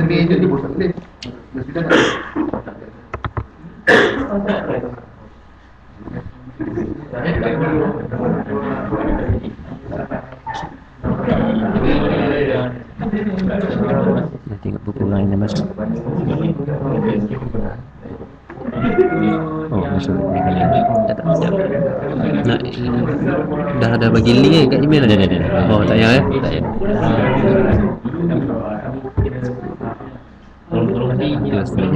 meja tu bosan boleh. Sudah tak? Nak tengok buku lain dah masuk. Oh, masuk ni kali ni. Tak. Nak dah ada bagi link kat email dah. Oh, tak payah tak payah. Kelas ni.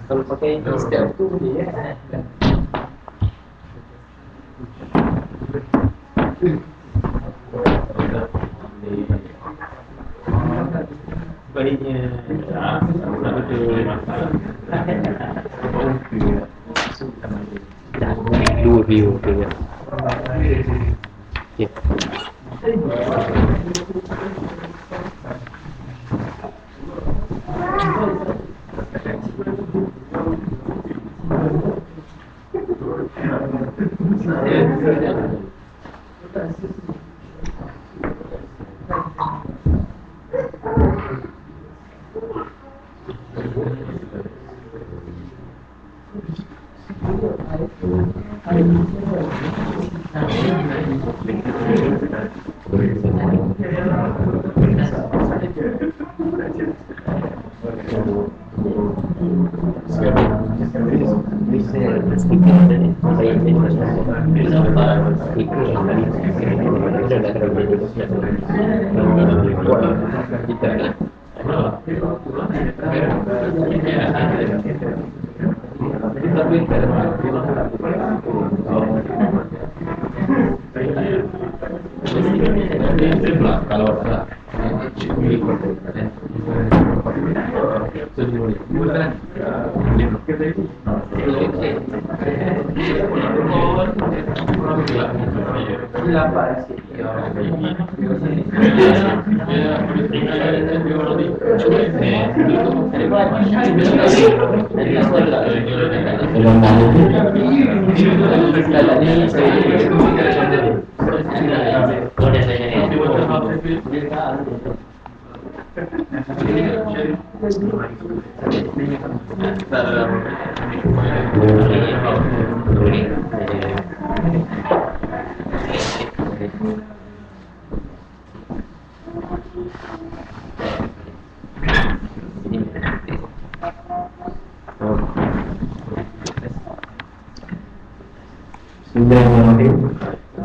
Kalau pakai step tu boleh ya. Baiknya Dua view tu ya. Okay.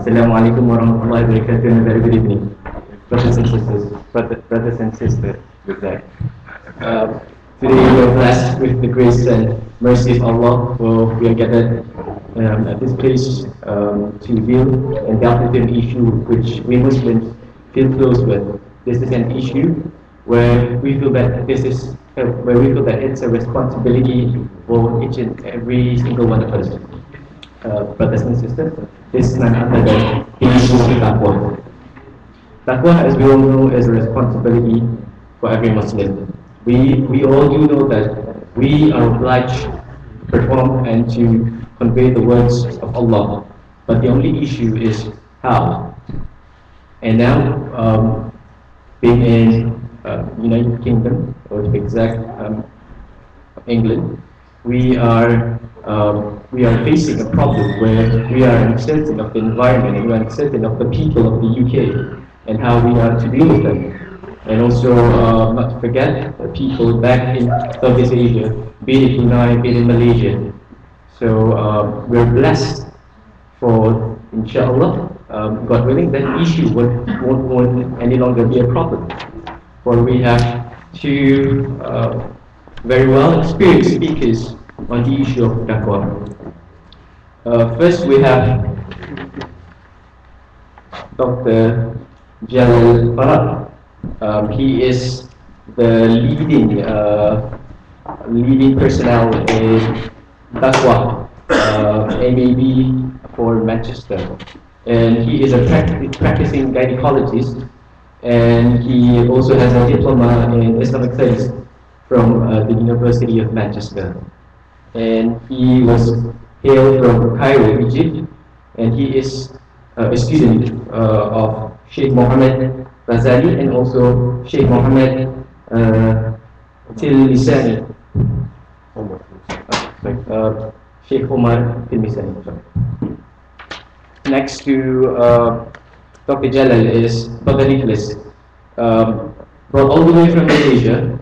Assalamualaikum warahmatullahi wabarakatuh and very good evening, brothers and sisters with that. Today we are blessed with the grace and mercy of Allah, for we are gathered at this place to deal and delve into an issue which we Muslims feel close with. This is an issue where we feel that it's a responsibility for each and every single one of us. Brothers and sisters, this is none other than the issue of Dakwah. Dakwah, as we all know, is a responsibility for every Muslim. We all do know that we are obliged to perform and to convey the words of Allah, but the only issue is how. And now, being in United Kingdom, or to be exact, England, we are facing a problem where we are uncertain of the environment and we are uncertain of the people of the UK and how we are to deal with them. And also, not to forget the people back in Southeast Asia, be it Brunei, be it in Malaysia. So we're blessed for, inshallah, God willing, that issue won't any longer be a problem. For we have two very well experienced speakers on the issue of Dakwah. First we have Dr Galal Farag. He is the leading personnel in Dakwah, MAB for Manchester, and he is a practicing gynecologist and he also has a diploma in Islamic studies from the University of Manchester. And he was hailed from Cairo, Egypt, and he is a student of Sheikh Mohammed Ghazali and also Sheikh Mohammed Tilmisani. Sheikh Omar Tilmisani. Next to Dr. Galal is Dr. Nicholas, brought all the way from Malaysia.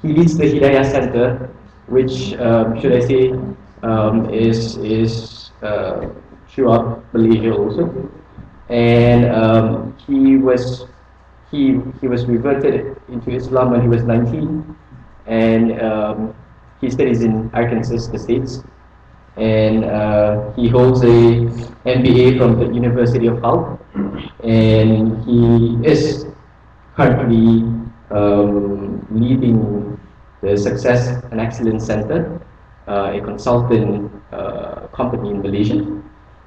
He leads the Hidayah Center, which should I say is throughout Malaysia also, and he was reverted into Islam when he was 19, and he studies in Arkansas, the States, and he holds a MBA from the University of Hull, and he is currently leading the Success and Excellence Center, a consultant company in Malaysia,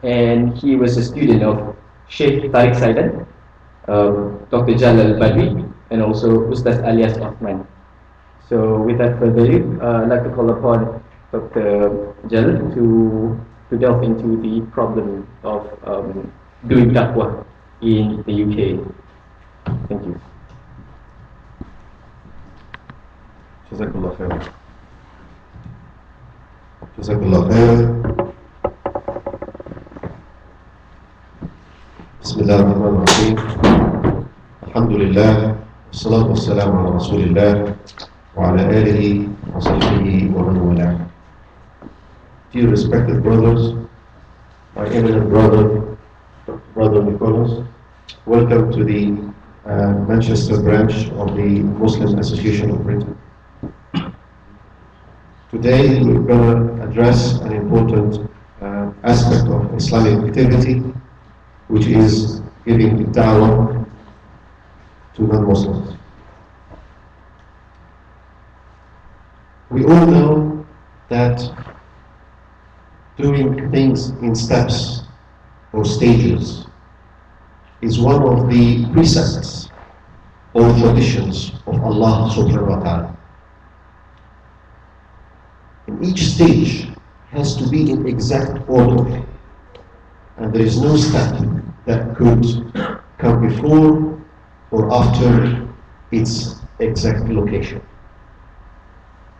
and he was a student of Sheikh Tariq Saidan, Dr. Jalal Badri, and also Ustaz Alias Othman. So without further ado, I'd like to call upon Dr. Jalal to delve into the problem of doing Dakwah in the UK. Thank you. جزاك الله خير. جزاك الله خير. بسم الله الرحمن الرحيم. الحمد لله والصلاة والسلام على رسول الله وعلى آله وصحبه ومن والاه. Dear respected brothers, my eminent brother Nicholas, welcome to the Manchester branch of the Muslim Association of Britain. Today we're going to address an important aspect of Islamic activity, which is giving da'wah to non-Muslims. We all know that doing things in steps or stages is one of the precepts or traditions of Allah subhanahu wa ta'ala. And each stage has to be in exact order, and there is no step that could come before or after its exact location.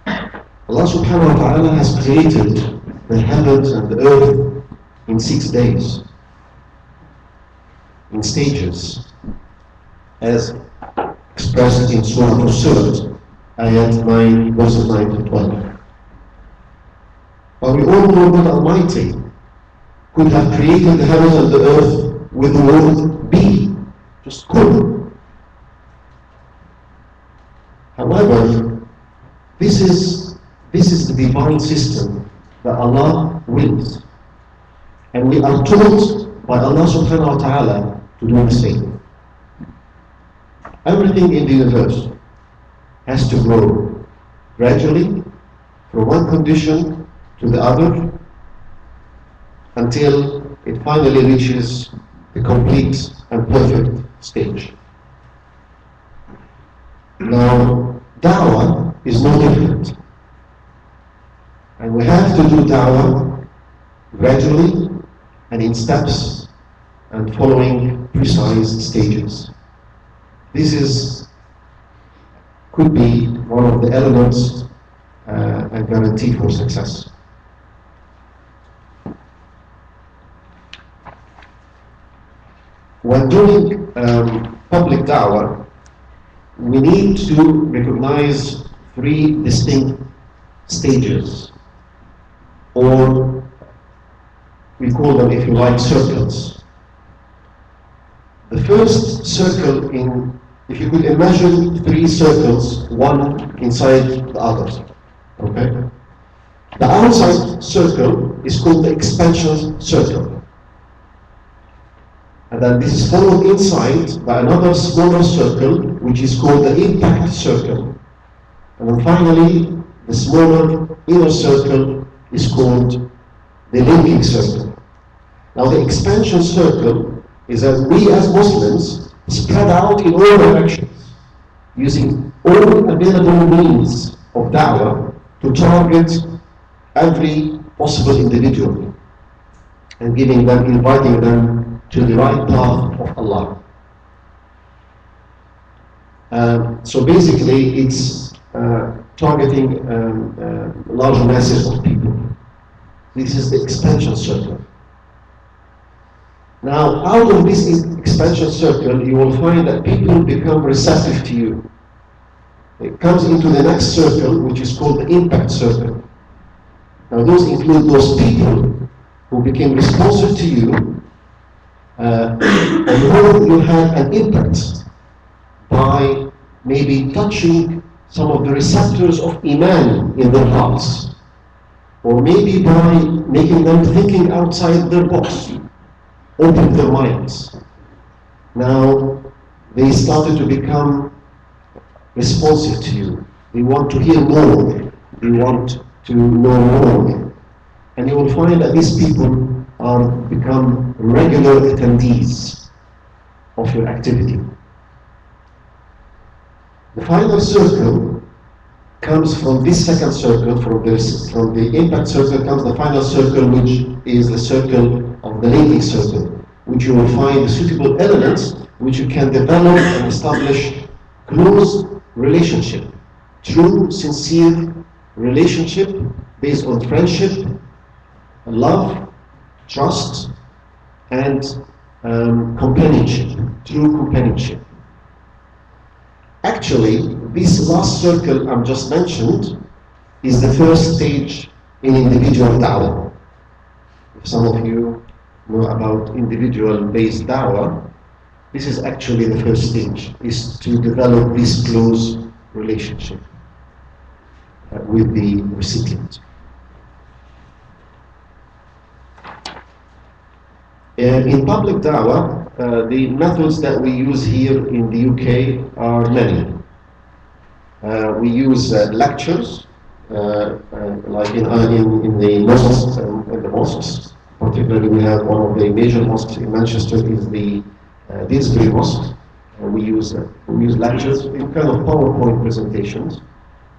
Allah subhanahu wa ta'ala has created the heavens and the earth in 6 days, in stages, as expressed in Surah Al-Surat, ayat 9, verses 9 to 12. But we all know that Almighty could have created the heavens and the earth with the word be, just could. However, this is the divine system that Allah wills, and we are told by Allah subhanahu wa ta'ala to do the same. Everything in the universe has to grow gradually from one condition to the other until it finally reaches the complete and perfect stage. Now, da'wah is no different, and we have to do da'wah gradually and in steps and following precise stages. This could be one of the elements and guarantee for success. When doing public da'wah, we need to recognize 3 distinct stages, or we call them, if you like, circles. The first circle, if you could imagine 3 circles, one inside the other, okay? The outside circle is called the expansion circle. And then this is followed inside by another smaller circle, which is called the impact circle. And then finally, the smaller inner circle is called the linking circle. Now the expansion circle is that we as Muslims spread out in all directions, using all available means of da'wah to target every possible individual and inviting them to the right path of Allah. So basically, it's targeting large masses of people. This is the expansion circle. Now, out of this expansion circle, you will find that people become receptive to you. It comes into the next circle, which is called the impact circle. Now, those include those people who became responsive to you, and who you had an impact by maybe touching some of the receptors of Iman in their hearts, or maybe by making them thinking outside their box, open their minds. Now, they started to become responsive to you. They want to hear more. They want to know more. And you will find that these people are become regular attendees of your activity. The final circle comes from this second circle, from the impact circle comes the final circle, which is the circle of the linking circle, which you will find the suitable elements which you can develop and establish close relationship, true, sincere relationship based on friendship, love, trust, and companionship, true companionship. Actually, this last circle I've just mentioned is the first stage in individual da'wah. If some of you know about individual-based da'wah, this is actually the first stage, is to develop this close relationship with the recipient. In public da'wah, the methods that we use here in the UK are many. We use lectures, like in the mosques and the mosques. Particularly, we have one of the major mosques in Manchester is the Didsbury Mosque. We use lectures in kind of PowerPoint presentations,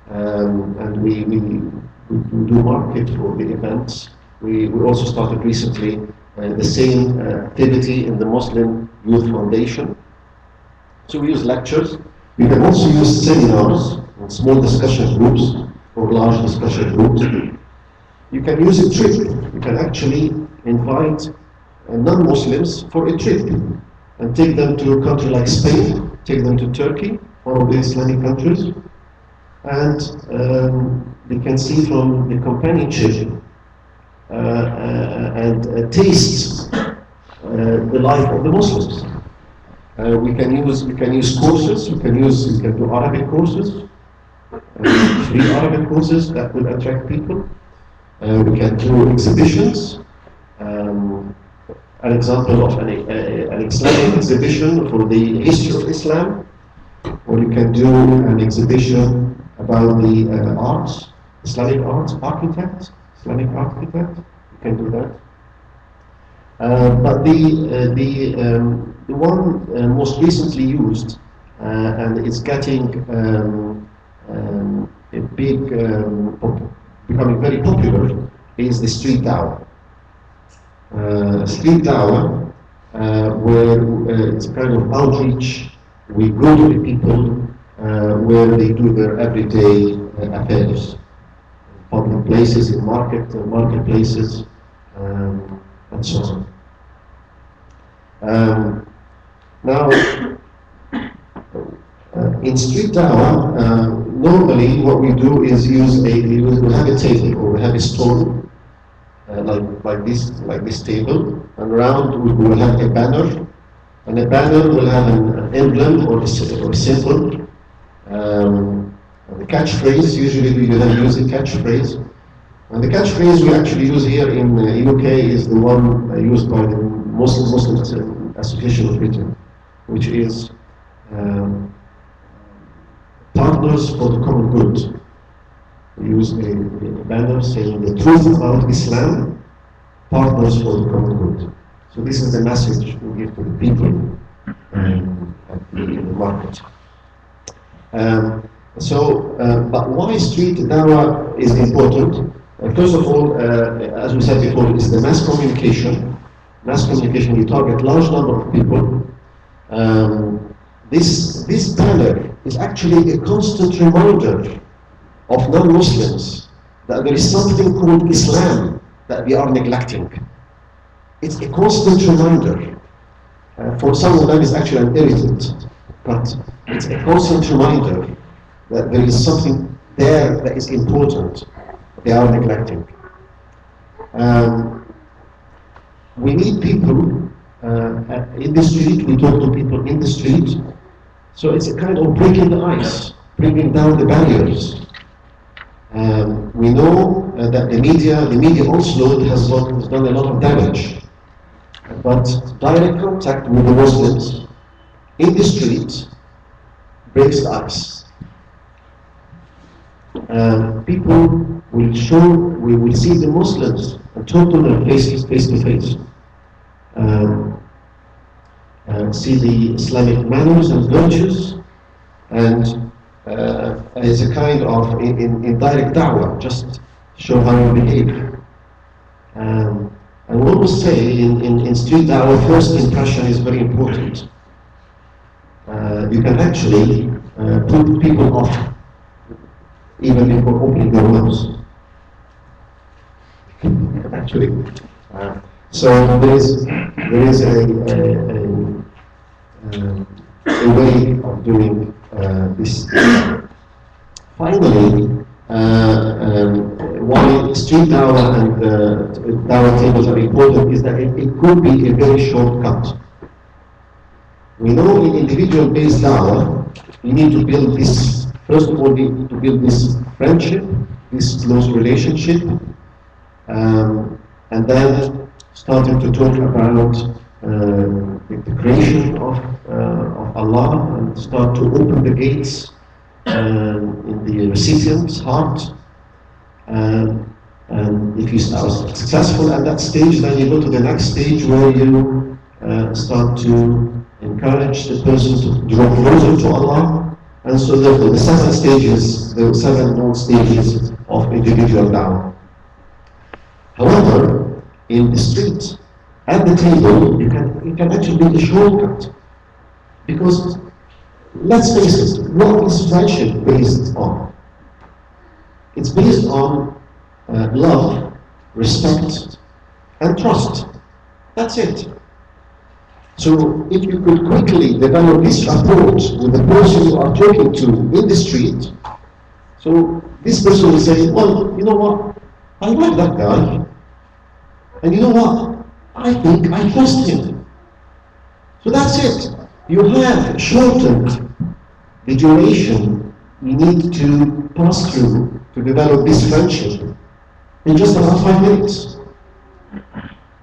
and we do market for the events. We also started recently the same activity in the Muslim Youth Foundation. So we use lectures. We can also use seminars and small discussion groups or large discussion groups. You can use a trip. You can actually invite non-Muslims for a trip and take them to a country like Spain, take them to Turkey, one of the Islamic countries, and they can see from the companionship and taste the life of the Muslims. We can use courses. We can do Arabic courses, free Arabic courses that will attract people. We can do exhibitions. An example of an Islamic exhibition for the history of Islam, or you can do an exhibition about the arts, Islamic arts, Islamic architect. You can do that. But the one most recently used, and it's getting a big, becoming very popular, is the street da'wah. Street da'wah, where it's a kind of outreach. We go to the people where they do their everyday affairs, public places, in marketplaces, and so on. Now, in street da'wah, normally what we do is we have a table or we have a stall. Like this table, and around we will have a banner, and the banner will have an emblem or a symbol. The catchphrase, usually we use a catchphrase, and the catchphrase we actually use here in UK is the one used by the Muslim Association of Britain, which is partners for the common good. We use a banner saying the truth about Islam, partners for the common good. So this is the message we give to the people. at the market. But why street dawah is important? First of all, as we said before, it's the mass communication. Mass communication, you target large number of people. This banner is actually a constant reminder of non-Muslims that there is something called Islam that we are neglecting. It's a constant reminder. For some of them, it's actually an irritant, but it's a constant reminder that there is something there that is important they are neglecting. We need people in the street, we talk to people in the street, so it's a kind of breaking the ice, bringing down the barriers. We know that the media onslaught has done a lot of damage, but direct contact with the Muslims in the street breaks the ice. People we will see the Muslims and talk to them face to face. See the Islamic manners and virtues, and as a kind of in direct da'wah, just show how you behave. I will always say in street da'wah, first impression is very important. You can actually put people off even before opening their mouths. Actually, so there is a way of doing this. Finally, why street dawah and dawah tables are important is that it could be a very shortcut. We know in individual-based dawah, you need to build this. First of all, we need to build this friendship, this close relationship, and then starting to talk about the creation of Allah, and start to open the gates in the recipient's heart. And if you are successful at that stage, then you go to the next stage where you start to encourage the person to draw closer to Allah. And so therefore the 7 stages, the 7 known stages of individual da'wah. However, in the street, at the table, you can actually build a shortcut. Because, let's face it, what is friendship based on? It's based on love, respect, and trust. That's it. So if you could quickly develop this rapport with the person you are talking to in the street, so this person will say, well, you know what, I like that guy, and you know what, I think I trust him. So that's it. You have shortened the duration you need to pass through to develop this friendship in just about 5 minutes.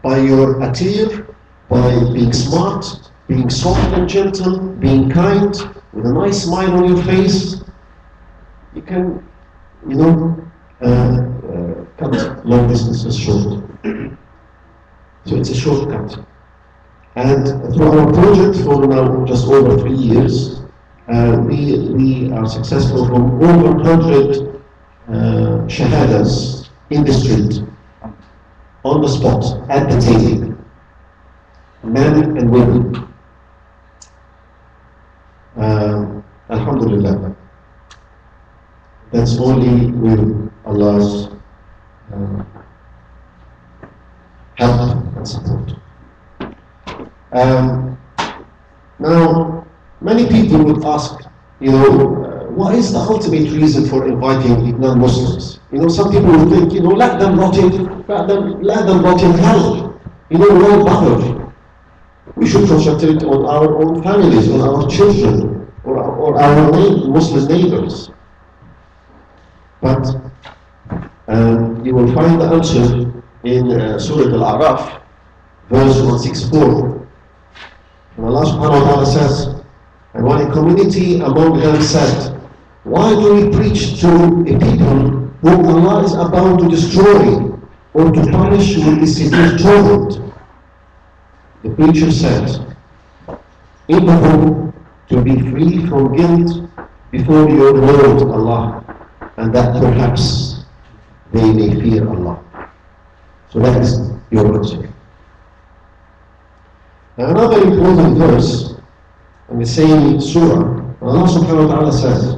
By your attire, by being smart, being soft and gentle, being kind, with a nice smile on your face, you can, cut long distances short. So it's a shortcut. And through our project for now just over 3 years, we are successful from over 100 shahadas in the street, on the spot, at the table. Men and women. Alhamdulillah. That's only with Allah's help and support. Now, many people would ask, what is the ultimate reason for inviting non-Muslims? Some people would think, let them rot in hell. Why bother? We should concentrate on our own families, on our children, or our Muslim neighbors. But you will find the answer in Surah Al-A'raf, verse 164. And Allah subhanahu wa ta'ala says, and when a community among them said, why do we preach to a people whom Allah is about to destroy or to punish with the severe torment? The preacher said, in the hope to be free from guilt before your Lord Allah, and that perhaps they may fear Allah. So that is your answer. Another important verse in the same surah, Allah subhanahu wa ta'ala says,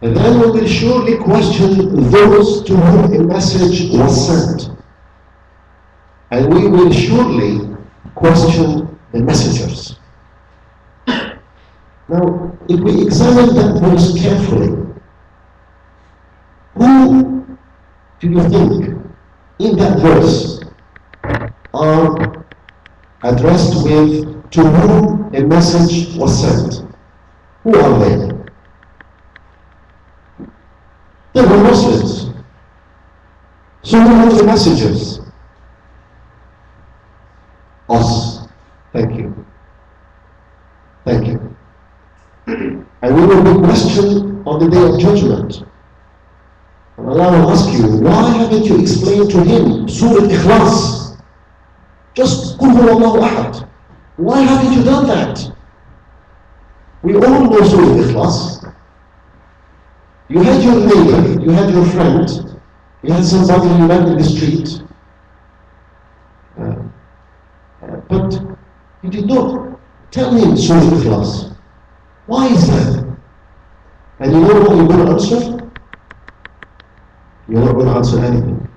and then we will surely question those to whom a message was sent, and we will surely question the messengers. Now, if we examine that verse carefully, who do you think in that verse are addressed with to whom a message was sent? Who are they? They were Muslims. So who were the messengers? Us. Thank you. Thank you. And we will be questioned on the day of judgment. And Allah will ask you, why haven't you explained to him Surah Ikhlas? Just Qul Huwallahu Ahad. Why haven't you done that? We all know Surah Ikhlas. You had your neighbor, you had your friend, you had somebody you met in the street, but you did not tell him Surah Ikhlas. Why is that? And you know what you're going to answer? You're not going to answer anything.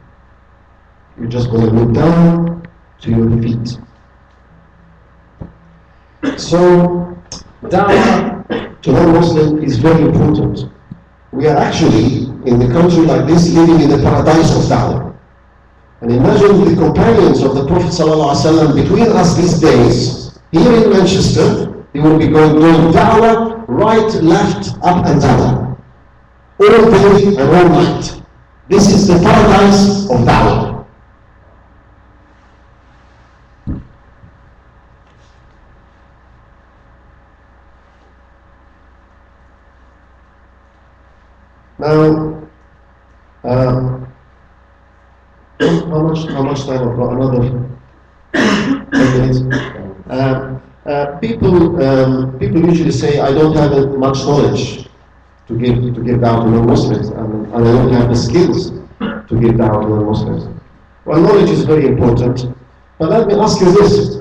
You're just going to look down to your feet. So, da'wah to non-Muslim is very important. We are actually, in a country like this, living in the paradise of da'wah. And imagine the companions of the Prophet ﷺ between us these days, here in Manchester, they will be doing da'wah, right, left, up and down. All day and all night. This is the paradise of da'wah. Now, how much time I've got? Another 10 minutes. People usually say, I don't have much knowledge to give down to non-Muslims, and I don't have the skills to give down to non-Muslims. Well, knowledge is very important, but let me ask you this: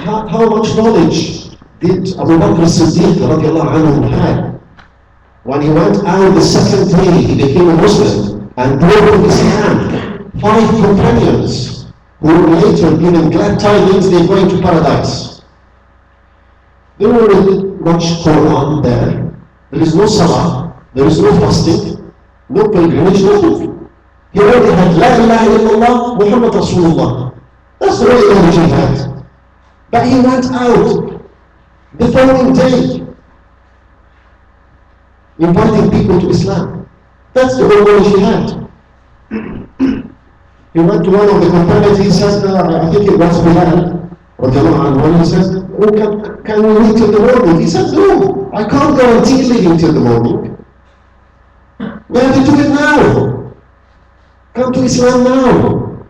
how much knowledge did Abu Bakr as-Siddiq radiallahu anhu have when he went out the second day? He became a Muslim and brought in his hand 5 companions who were later given glad tidings they're going to paradise. There wasn't much Quran there. There is no salah, there is no fasting, no pilgrimage, nothing. He already had La ilaha illallah, Muhammad Rasulullah. That's the only knowledge he had. But he went out the following day, inviting people to Islam. That's the only knowledge he had. He went to one of the companions, he says, I think it was Bilal, and he says, oh, can we wait till the morning? He said, no, I can't guarantee living till the morning. We have to do it now. Come to Islam now.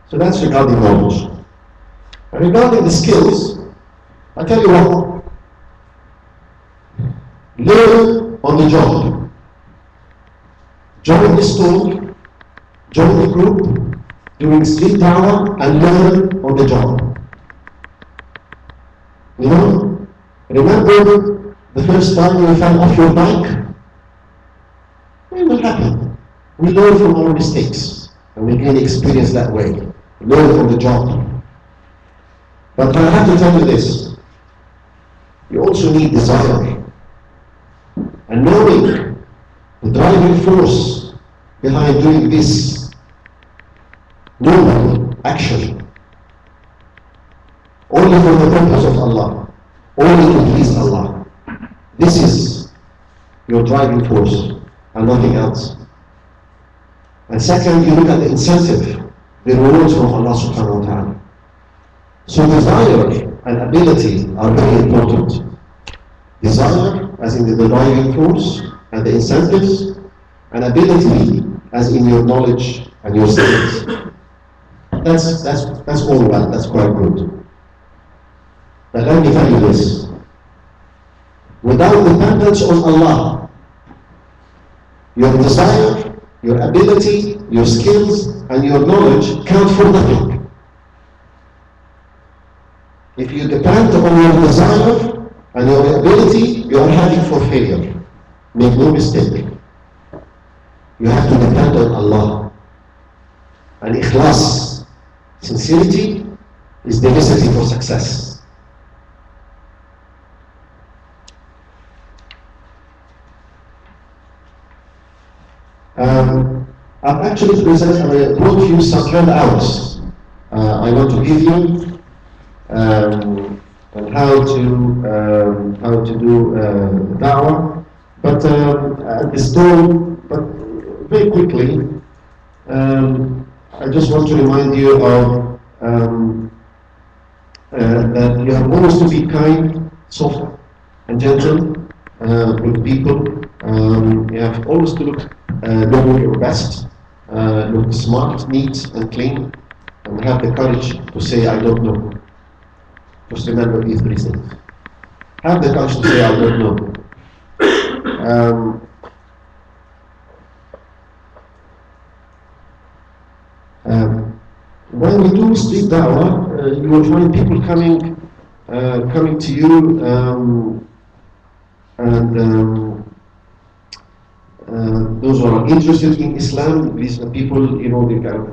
So that's regarding knowledge. And regarding the skills, I tell you what, learn on the job. Join the store, join the group, doing street da'wah, and learn on the job. You know, remember the first time you fell off your bike? It will happen. We learn from our mistakes, and we gain experience that way. Learn from the job. But I have to tell you this: you also need desire, and knowing the driving force behind doing this normal action, only for the purpose of Allah, only to please Allah. This is your driving force and nothing else. And second, you look at the incentive, the rewards from Allah subhanahu wa ta'ala. So desire and ability are very important. Desire, as in the driving force and the incentives, and ability, as in your knowledge and your skills. That's all well, that's quite good. But let me tell you this. Without dependence on Allah, your desire, your ability, your skills, and your knowledge count for nothing. If you depend on your desire and your ability, you are heading for failure. Make no mistake. You have to depend on Allah. And ikhlas, sincerity, is the recipe for success. I've actually brought you some handouts I want to give you on how to do da'wah, but at this time, but very quickly, I just want to remind you of that you have always to be kind, soft, and gentle with people. You have always to look your best, look smart, neat, and clean, and have the courage to say, I don't know. Just remember these three things. Have the courage to say, I don't know. When we do street da'wah, you will find people coming to you, those who are interested in Islam. These are people, they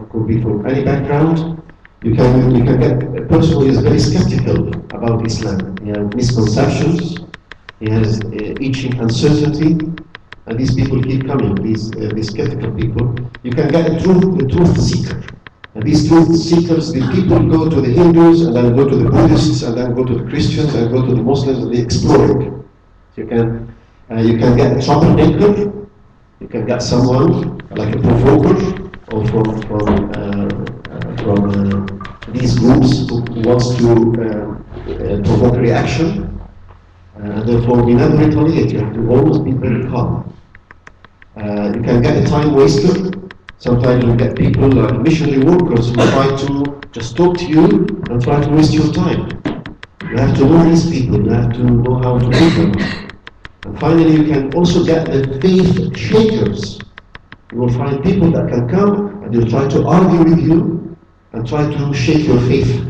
could be from any background. You can get a person who is very skeptical about Islam. He has misconceptions, he has itching uncertainty, and these people keep coming, these skeptical people. You can get a truth seeker. And these truth seekers, the people go to the Hindus, and then go to the Buddhists, and then go to the Christians, and go to the Muslims, and they explore. You can get a troublemaker. You can get someone like a provoker, or from these groups who wants to provoke reaction, and therefore we never retaliate. You have to always be very calm. You can get a time waster. Sometimes you get people like missionary workers who try to just talk to you and try to waste your time. You have to know these people. You have to know how to do them. And finally, you can also get the faith shakers. You will find people that can come and they'll try to argue with you and try to shake your faith.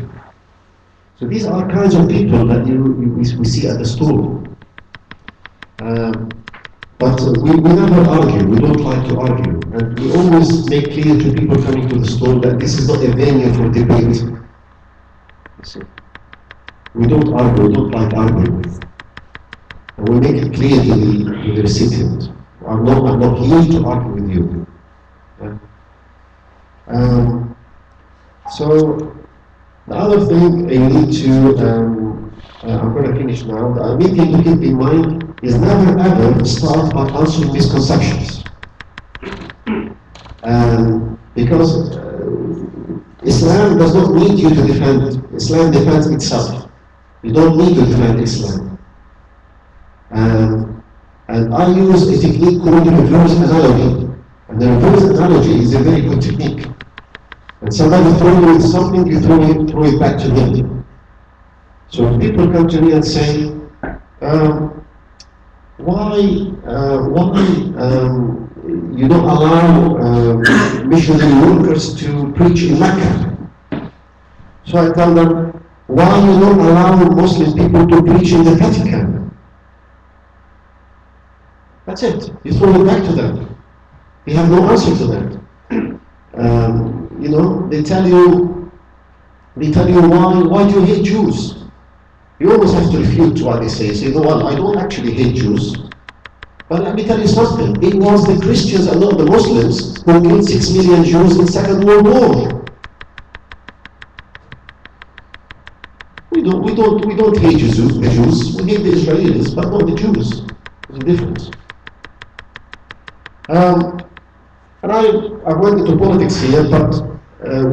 So these are kinds of people that we see at the store. But we never argue. We don't like to argue. And we always make clear to people coming to the store that this is not a venue for debate. You see. We don't argue. We don't like arguing. And we make it clear to the recipient. I'm not here to argue with you. So the other thing you need to, I'm going to finish now. The other thing to keep in mind is never ever start by answering misconceptions. Because Islam does not need you to defend. Islam defends itself. You don't need to defend Islam. And I use a technique called reverse analogy. And the reverse analogy is a very good technique. And somebody throws you with something, you throw it back to them. So when people come to me and say, why you don't allow missionary workers to preach in Mecca? So I tell them, why you don't allow Muslim people to preach in the Vatican? That's it. You throw it back to them. They have no answer to that. They tell you why do you hate Jews? You always have to refute what they say. Say, no, I don't actually hate Jews. But let me tell you something. It was the Christians and not the Muslims who killed 6 million Jews in the Second World War. We don't hate the Jews. We hate the Israelis, but not the Jews. There's a difference. And I went into politics here, but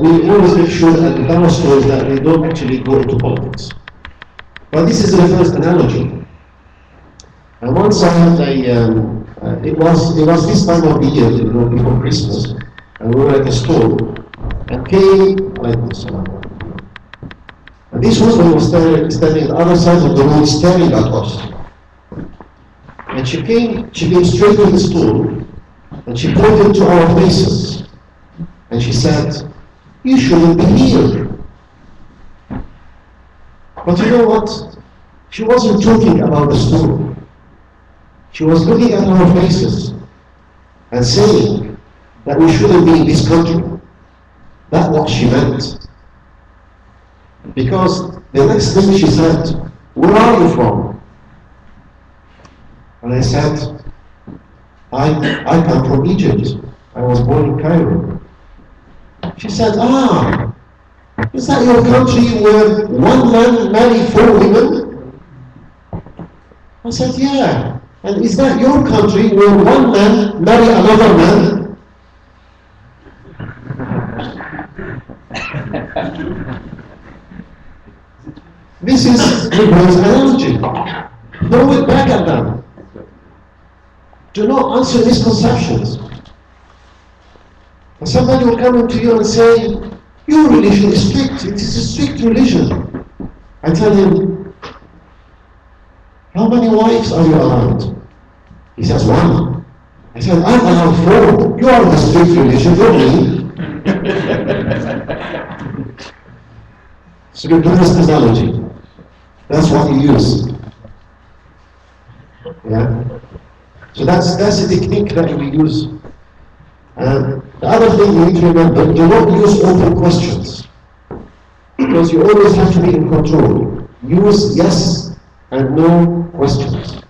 we always make sure at the dawah stores that we don't actually go into politics. But this is the first analogy. And once I had it was this time of the year, before Christmas, and we were at the store, and came, And this woman was standing on the other side of the road staring at us. And she came straight to the stool, and she pointed to our faces. And she said, "You shouldn't be here." But you know what? She wasn't talking about the stool. She was looking at our faces and saying that we shouldn't be in this country. That's what she meant. Because the next thing she said, "Where are you from?" And I said, I come from Egypt. I was born in Cairo. She said, "Ah, is that your country where one man married 4 women?" I said, "Yeah." "And is that your country where one man married another man?" This is Hebrews analogy. Throw it back at them. Do not answer misconceptions. And somebody will come into you and say, "Your religion is strict. It is a strict religion." I tell him, "How many wives are you allowed?" He says, "1." I said, "I'm allowed 4. You are the strict religion, not me." So the best analogy. That's what you use. Yeah. So that's the technique that we use. And the other thing you need to remember, do not use open questions. Because you always have to be in control. Use yes and no questions.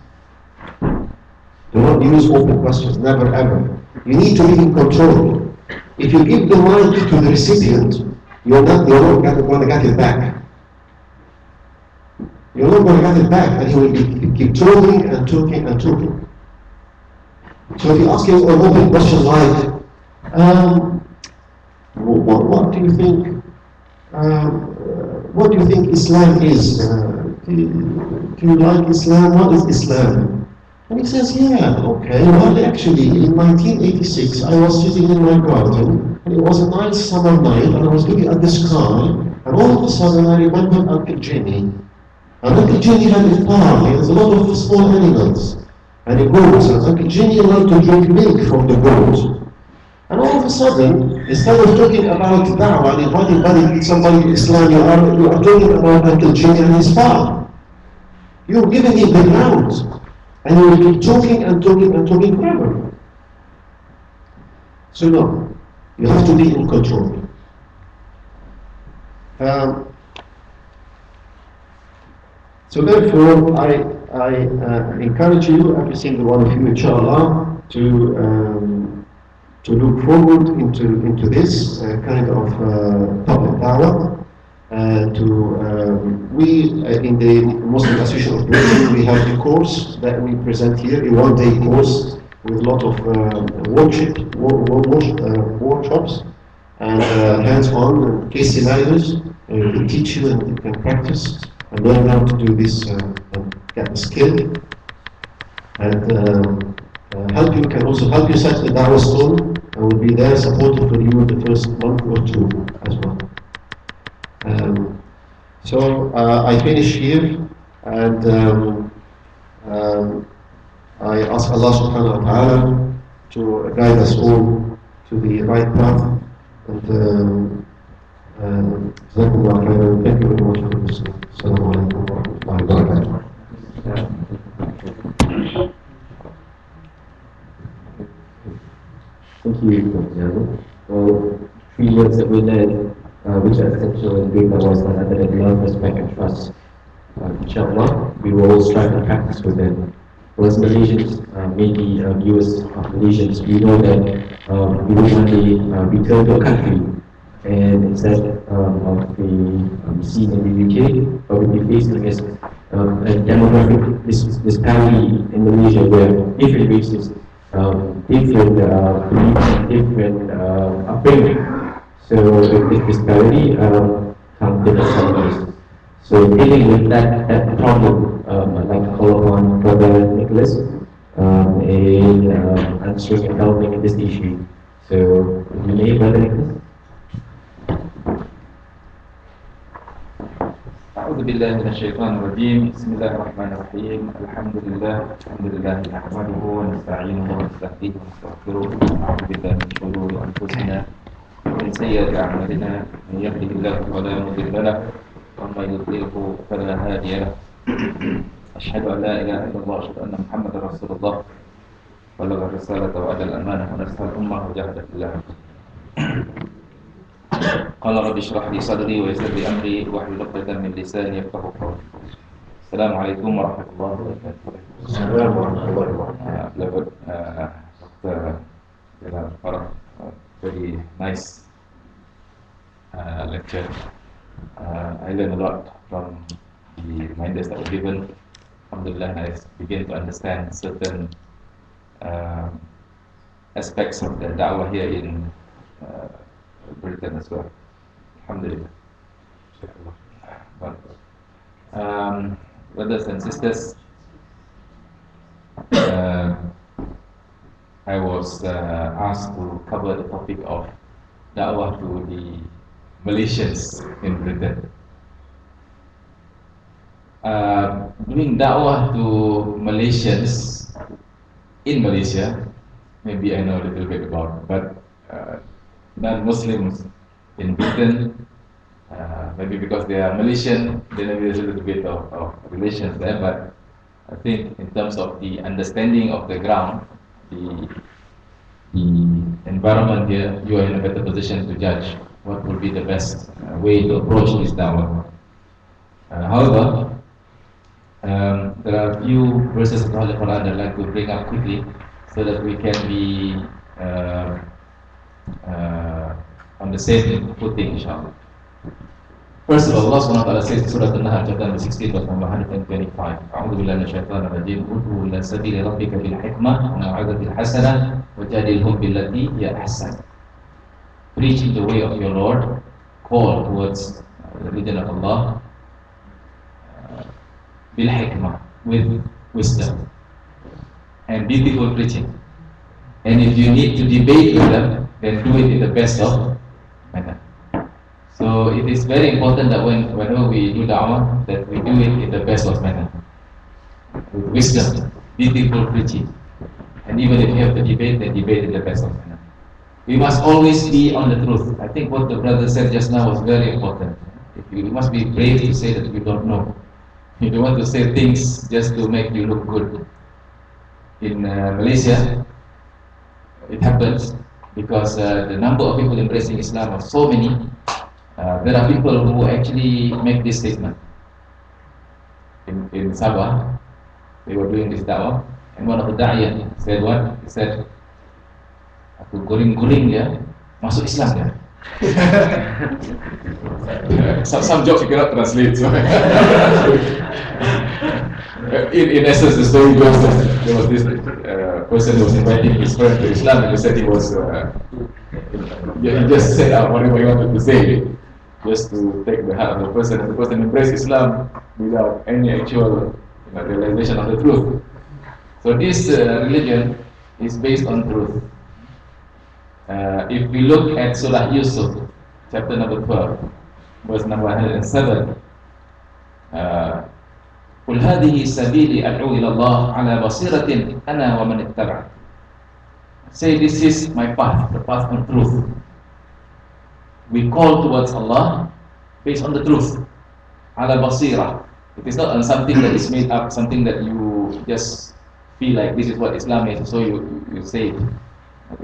Do not use open questions, never ever. You need to be in control. If you give the mic to the recipient, you're not going to get it back. You're not going to get it back, and he will keep talking and talking and talking. So if you ask him an open question like, what do you think? What do you think Islam is? Do you like Islam? What is Islam? And he says, "Yeah, okay. Well, actually, in 1986, I was sitting in my garden, and it was a nice summer night, and I was looking at the sky, and all of a sudden I remembered Uncle Jimmy. And Uncle Jimmy had a farm. He has a lot of small animals, and a goat. And Uncle Jimmy liked to drink milk from the goat. And all of a sudden, instead of talking about da'wah and inviting somebody to Islam, you are talking about Uncle Jimmy and his farm. You're giving him the ground. And you will keep talking and talking and talking forever. So no, you have to be in control. So therefore, I encourage you, every single one of you, inshallah, to look forward into this kind of public da'wah. We in the Muslim Association of Britain, we have a course that we present here, a 1-day course with a lot of workshops and hands-on case scenarios. We teach you and you can practice and learn how to do this and get the skill. And can also help you set the da'wah stone, and will be there supporting for you the first month or 2 as well. So I finish here, and I ask Allah subhanahu wa ta'ala to guide us all to the right path, and thank you very much for listening. Assalamu alaikum wa rahmatullahi wa barakatuh. Thank you, Dr. Galal. Well, 3 words that we learned, which are essential in doing that was none other than love, respect, and trust. Inshallah, we will all strive to practice with them. Well, as Malaysians, mainly viewers of Malaysians, we know that we will one day return to a country, and instead of the scene in the UK, what we'll be facing is a demographic disparity in Malaysia where different races, different beliefs, different upbringing. So with this disparity come different challenges. So dealing with that problem, I'd like to call upon Brother Nicholas in answering and helping in this issue. So you may, Brother Nicholas. أعوذ بالله من الشيطان الرجيم. بسم الله الرحمن الرحيم. الحمد لله نحمده ونستعينه ونستهديه ونستغفره ونعوذ بالله من شرور أنفسنا ومن سيئات أعمالنا. من يهده الله فلا مضل له ومن يضلله فلا هادي له. أشهد أن لا إله إلا الله وأشهد أن محمدا رسول الله بلغ الرسالة وأدى الأمانة ونصح الأمة وجاهد في الله. قال رب اشرح لي صدري ويسر لي أمري واحلل عقدة من لساني يفقهوا قولي. السلام عليكم ورحمة الله وبركاته. السلام ورحمة الله وبركاته. Dr Galal Farag, very nice lecture. I learned a lot from the reminders that were given. Alhamdulillah, I began to understand certain aspects of the da'wah here in Britain as well. Alhamdulillah. Brothers and sisters, I was asked to cover the topic of da'wah to the Malaysians in Britain. Doing da'wah to Malaysians in Malaysia, maybe I know a little bit about, but non-Muslims in Britain, maybe because they are Malaysian, then maybe there's a little bit of relations there, but I think in terms of the understanding of the ground, the environment here, you are in a better position to judge what would be the best way to approach this da'wah. However, there are a few verses of the Quran that I'd like to bring up quickly so that we can be on the same footing, inshallah. First of all, Allah subhanahu wa ta'ala says in Surah An-Nahl, chapter number 16, verse number 125, أعوذ بالله من الشيطان الرجيم ادعو إلى سبيل ربك بالحكمة والموعظة الحسنة وجادلهم بالتي هي أحسن. Preaching the way of your Lord, call towards the religion of Allah, بالحكمة, with wisdom, and beautiful preaching. And if you need to debate with them, then do it in the best of manner. So it is very important that whenever we do da'wah, that we do it in the best of manner, with wisdom, beautiful preaching. And even if you have to debate, then debate in the best of manner. We must always be on the truth. I think what the brother said just now was very important. You must be brave to say that you don't know. You don't want to say things just to make you look good. In Malaysia, it happens because the number of people embracing Islam are so many. There are people who actually make this statement. In Sabah, they were doing this da'wah, and one of the da'iyah said what? He said, "Aku guring-guring dia, masuk Islam dia." Some jokes you cannot translate. So. In essence, the story goes that there was this person who was inviting his friend to Islam, and he said he was, he just said whatever he wanted to say, just to take the heart of the person, and the person embraced Islam without any actual realization of the truth. So this religion is based on truth. If we look at Surah Yusuf, chapter number 12, verse number 107, قل هذه سبيلي أدعو إلى الله على بصيرة أنا ومن اتبعني. Say, this is my path, the path of truth. We call towards Allah based on the truth. على بصيرة. It is not on something that is made up, something that you just feel like this is what Islam is, so you say it.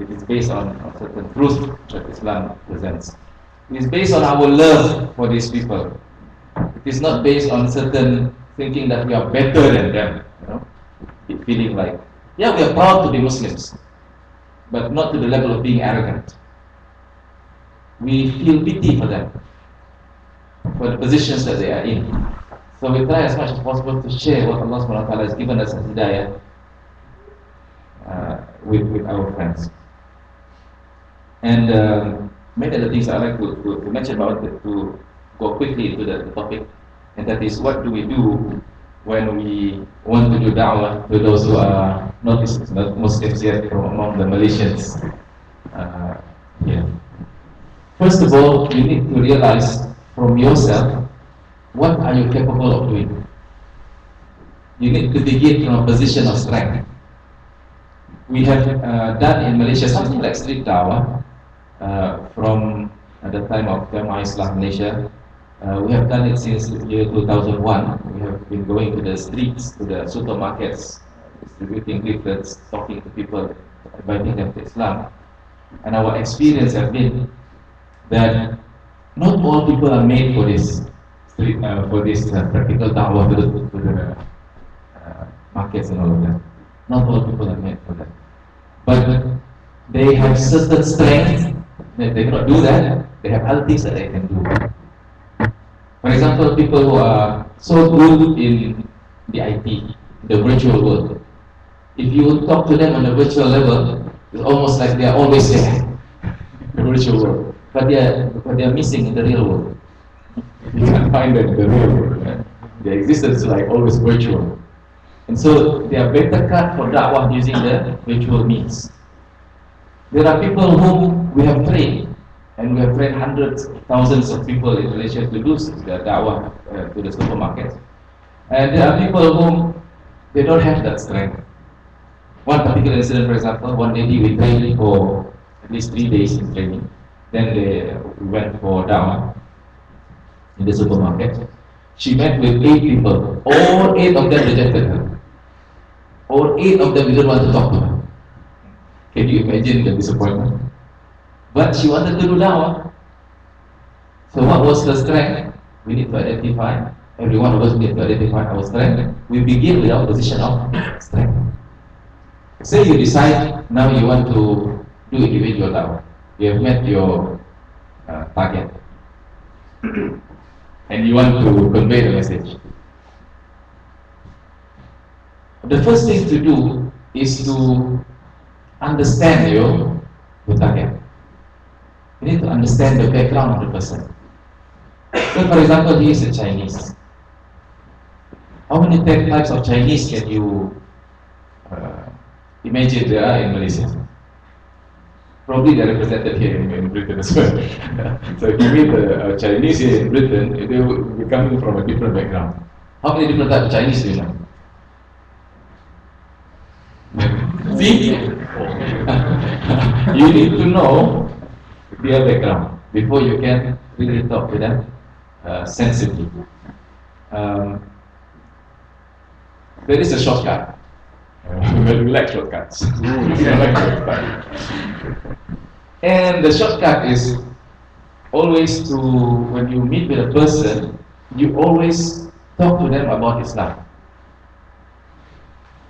It is based on certain truth that Islam presents. It is based on our love for these people. It is not based on certain thinking that we are better than them, feeling like, yeah, we are proud to be Muslims, but not to the level of being arrogant. We feel pity for them, for the positions that they are in. So we try as much as possible to share what Allah subhanahu wa ta'ala has given us as hidayah with our friends. And many other things I like to mention about it, to go quickly into the topic. And that is, what do we do when we want to do da'wah to those who are not Muslims yet from among the Malaysians here? First of all, you need to realize from yourself what are you capable of doing? You need to begin from a position of strength. We have done in Malaysia something like street dawah from the time of Jamaah Islam Malaysia. We have done it since the year 2001. We have been going to the streets, to the supermarkets, distributing leaflets, talking to people, inviting them to Islam. And our experience has been that not all people are made for this street, for this practical da'wah to the markets and all of that. Not all people are made for that. But they have certain strengths that they cannot do that. They have other things that they can do. For example, people who are so good in the IT, the virtual world. If you talk to them on a virtual level, it's almost like they are always there, the virtual world. But they are missing in the real world. You can't find them in the real world. Right? Their existence is like always virtual. And so they are better cut for da'wah using the virtual means. There are people whom we have trained, and we have trained hundreds, thousands of people in Malaysia to do the da'wah to the supermarkets. And there are people whom they don't have that strength. One particular incident, for example, one lady we trained for at least 3 days in training. Then we went for da'wah in the supermarket. She met with 8 people. All 8 of them rejected her. All 8 of them didn't want to talk to her. Can you imagine the disappointment? But she wanted to do da'wah. So what was her strength? We need to identify. Every one of us need to identify our strength. We begin with our position of strength. Say you decide now you want to do individual da'wah. You have met your target. And you want to convey the message. The first thing to do is to understand your target. You need to understand the background of the person. So for example, he is a Chinese. How many types of Chinese can you imagine there are in Malaysia? Probably they're represented here in Britain as well. So if you meet a Chinese here in Britain, they will be coming from a different background. How many different types of Chinese do you know? See? You need to know their background before you can really talk to them sensibly. There is a shortcut. We like shortcuts. And the shortcut is always to, when you meet with a person, you always talk to them about Islam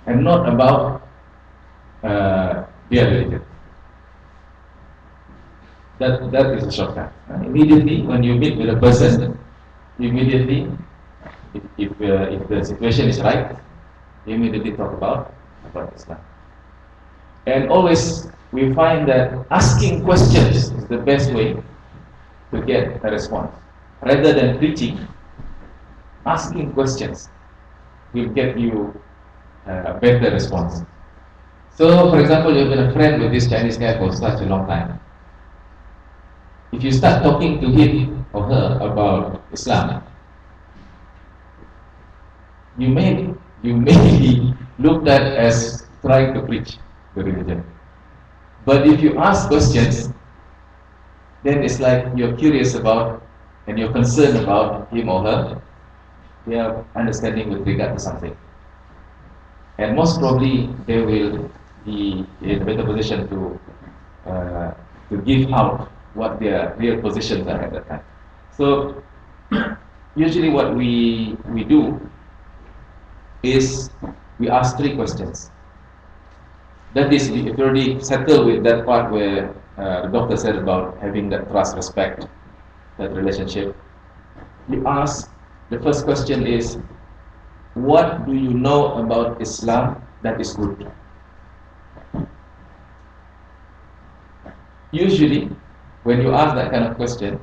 and not about their religion. That is a shortcut. Immediately, when you meet with a person, immediately, if the situation is right, you immediately talk about Islam. And always we find that asking questions is the best way to get a response. Rather than preaching, asking questions will get you a better response. So, for example, you've been a friend with this Chinese guy for such a long time. If you start talking to him or her about Islam, you may be looked at as trying to preach the religion. But if you ask questions, then it's like you're curious about and you're concerned about him or her, their understanding with regard to something. And most probably they will be in a better position to give out what their real positions are at that time. So usually what we do is we ask 3 questions. That is, if you already settled with that part where the doctor said about having that trust, respect, that relationship, you ask, the first question is, what do you know about Islam that is good? Usually, when you ask that kind of question,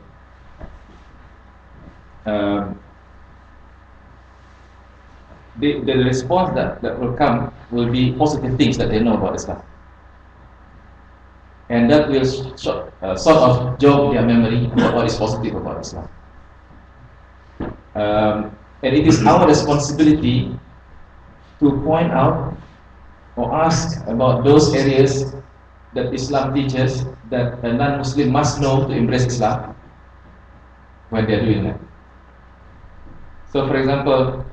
the response that will come will be positive things that they know about Islam. And that will sort of jog their memory about what is positive about Islam. And it is our responsibility to point out or ask about those areas that Islam teaches that a non-Muslim must know to embrace Islam when they are doing that. So, for example,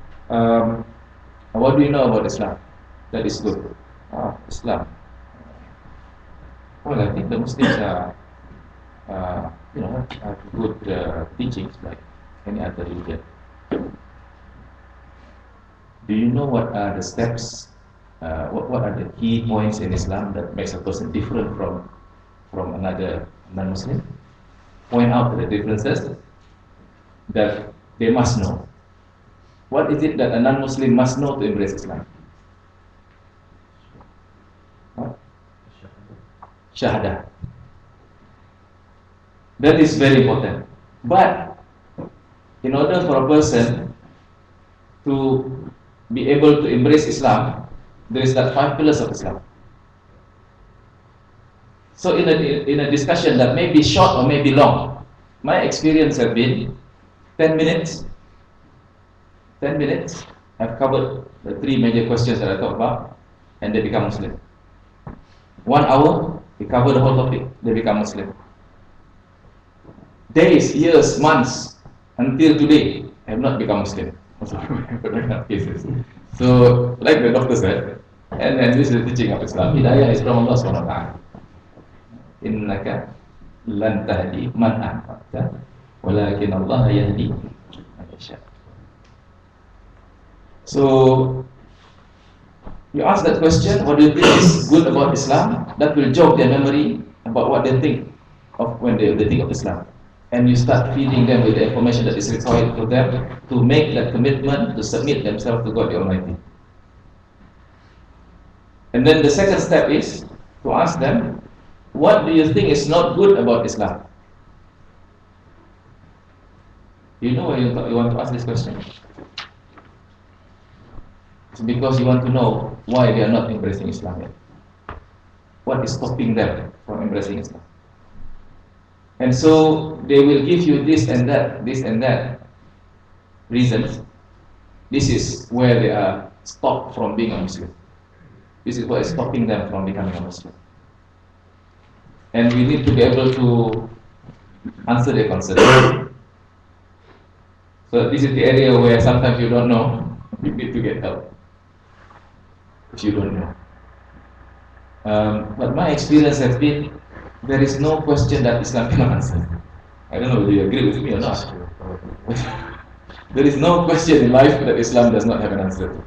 what do you know about Islam that is good? Islam. Well, I think the Muslims are, have good teachings like any other religion. Do you know what are the steps? What are the key points in Islam that makes a person different from another non-Muslim? Point out the differences that they must know. What is it that a non-Muslim must know to embrace Islam? What? Shahadah. That is very important. But in order for a person to be able to embrace Islam, there is that 5 pillars of Islam. So in a discussion that may be short or may be long, my experience has been 10 minutes. 10 minutes, I've covered the 3 major questions that I talked about, and they become Muslim. 1 hour, we cover the whole topic, they become Muslim. Days, years, months, until today, I have not become Muslim. So, like the doctor said, and this is the teaching of Islam, hidayah is from Allah SWT. Innaka lan tahdi man ahbabta, walakin Allah yahdi man yasha. So, you ask that question, what do you think is good about Islam? That will jog their memory about what they think of when they think of Islam. And you start feeding them with the information that is required for them to make that commitment to submit themselves to God the Almighty. And then the second step is to ask them, what do you think is not good about Islam? You know why you want to ask this question? It's because you want to know why they are not embracing Islam yet. What is stopping them from embracing Islam? And so they will give you this and that reasons. This is where they are stopped from being a Muslim. This is what is stopping them from becoming a Muslim. And we need to be able to answer their concerns. So this is the area where sometimes you don't know, you need to get help if you don't know. But my experience has been, there is no question that Islam cannot answer. I don't know whether you agree with me or not. There is no question in life that Islam does not have an answer to.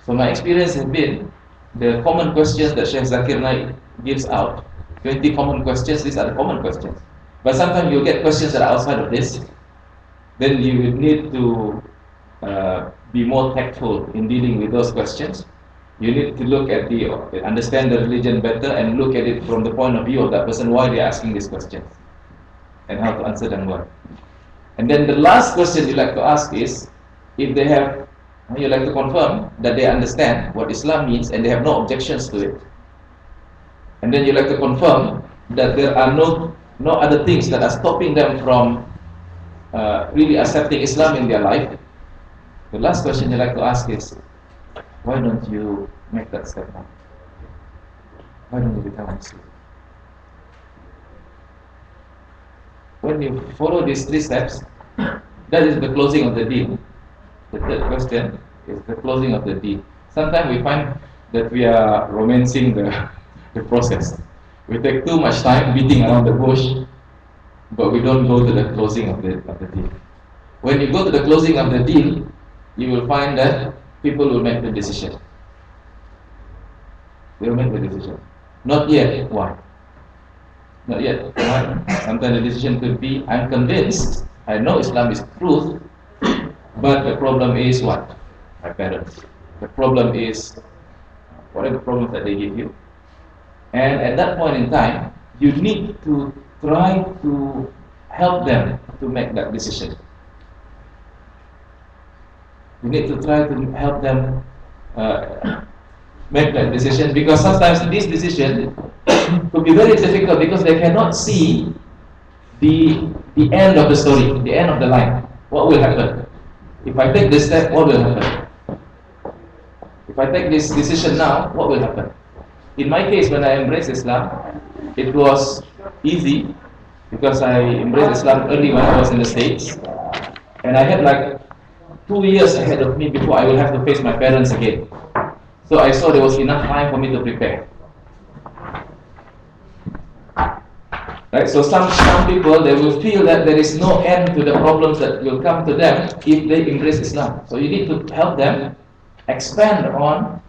So my experience has been, the common questions that Sheikh Zakir Naik gives out, 20 common questions, these are the common questions. But sometimes you'll get questions that are outside of this. Then you will need to be more tactful in dealing with those questions. You need to look at understand the religion better and look at it from the point of view of that person, why they are asking these questions and how to answer them well. And then the last question you like to ask is, if they have, you like to confirm that they understand what Islam means and they have no objections to it. And then you like to confirm that there are no other things that are stopping them from really accepting Islam in their life. The last question you like to ask is, why don't you make that step now? Why don't you become Muslim? When you follow these 3 steps, that is the closing of the deal. The third question is the closing of the deal. Sometimes we find that we are romancing the process. We take too much time beating around the bush, but we don't go to the closing of the deal. When you go to the closing of the deal, you will find that people will make the decision. They will make the decision. Not yet. Why? Not yet. Why? Sometimes the decision could be, I'm convinced, I know Islam is truth, but the problem is what? My parents. The problem is, what are the problems that they give you? And at that point in time, you need to try to help them to make that decision. You need to try to help them make that decision, because sometimes this decision could be very difficult because they cannot see the the end of the story, the end of the line. What will happen? If I take this step, what will happen? If I take this decision now, what will happen? In my case, when I embraced Islam, it was easy because I embraced Islam early when I was in the States, and I had like 2 years ahead of me before I will have to face my parents again. So I saw there was enough time for me to prepare. Right? So some people, they will feel that there is no end to the problems that will come to them if they embrace Islam. So you need to help them expand on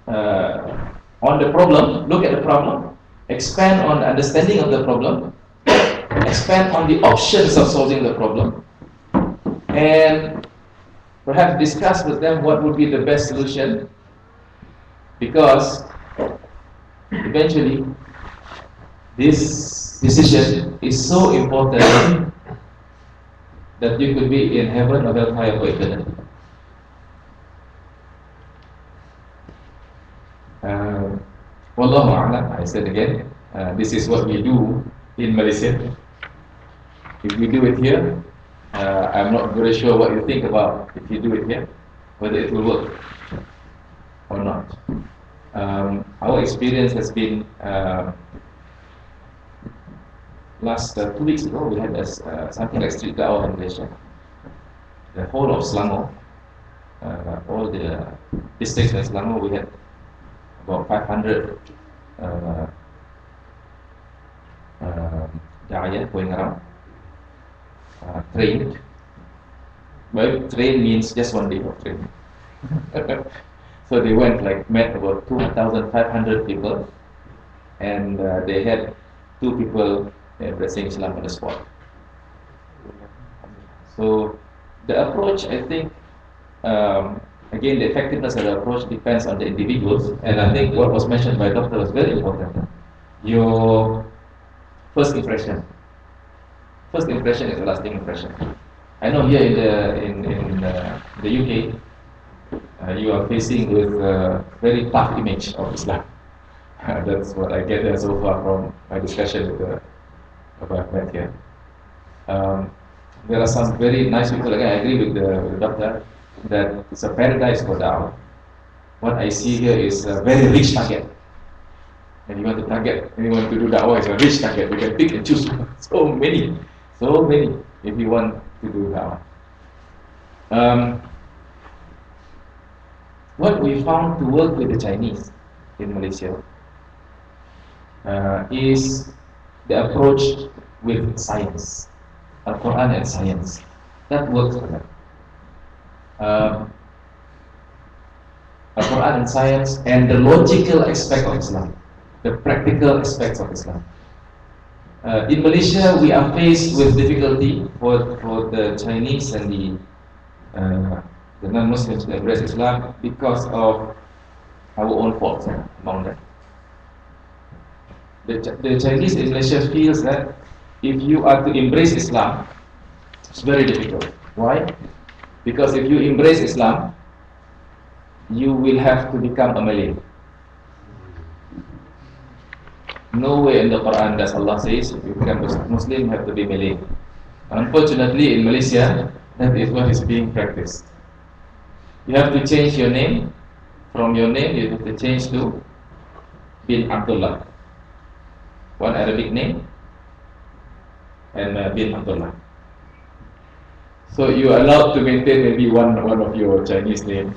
the problem, look at the problem, expand on the understanding of the problem, expand on the options of solving the problem, and perhaps discuss with them what would be the best solution, because eventually this decision is so important that you could be in heaven or hellfire for eternity. Wallahu a'lam, I said again, this is what we do in Malaysia. If we do it here, I'm not very sure what you think about if you do it here, whether it will work or not. Our experience has been last 2 weeks ago, we had something like street Dakwah in Malaysia. The whole of Selangor, all the districts in Selangor, we had about 500 da'iyah going around, trained. Well, train means just 1 day of training. So they went, like, met about 2,500 people, and they had 2 people embracing Islam on the spot. So the approach, I think, again, the effectiveness of the approach depends on the individuals, and I think what was mentioned by Doctor was very important. Your first impression. First impression is a lasting impression. I know here in the UK, you are facing with a very tough image of Islam. That's what I get so far from my discussion with the I've met here. There are some very nice people. Again, I agree with the doctor that it's a paradise for da'wah. What I see here is a very rich target. And you want to target, anyone to do da'wah is a rich target. You can pick and choose so many if you want to do da'wah. What we found to work with the Chinese in Malaysia is the approach with science, Al-Quran and science. That works for them. Al-Quran and science and the logical aspect of Islam, the practical aspects of Islam. In Malaysia, we are faced with difficulty for the Chinese and the non-Muslims to embrace Islam because of our own faults among them. The Chinese in Malaysia feels that if you are to embrace Islam, it's very difficult. Why? Because if you embrace Islam, you will have to become a Malay. Nowhere in the Quran does Allah says if you become Muslim, you have to be Malay. Unfortunately, in Malaysia, that is what is being practiced. You have to change your name. From your name, you have to change to bin Abdullah. One Arabic name and bin Abdullah. So you are allowed to maintain maybe one of your Chinese name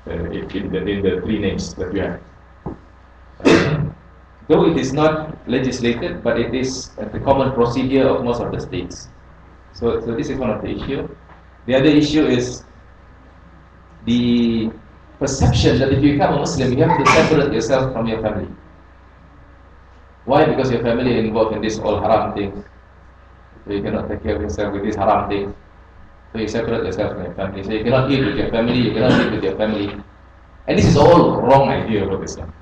in the 3 names that you have. Though it is not legislated, but it is the common procedure of most of the states. So this is one of the issue. The other issue is the perception that if you become a Muslim, you have to separate yourself from your family. Why? Because your family is involved in this all haram things. So you cannot take care of yourself with these haram things. So you separate yourself from your family. So you cannot eat with your family, you cannot live with your family. And this is all wrong idea about Islam.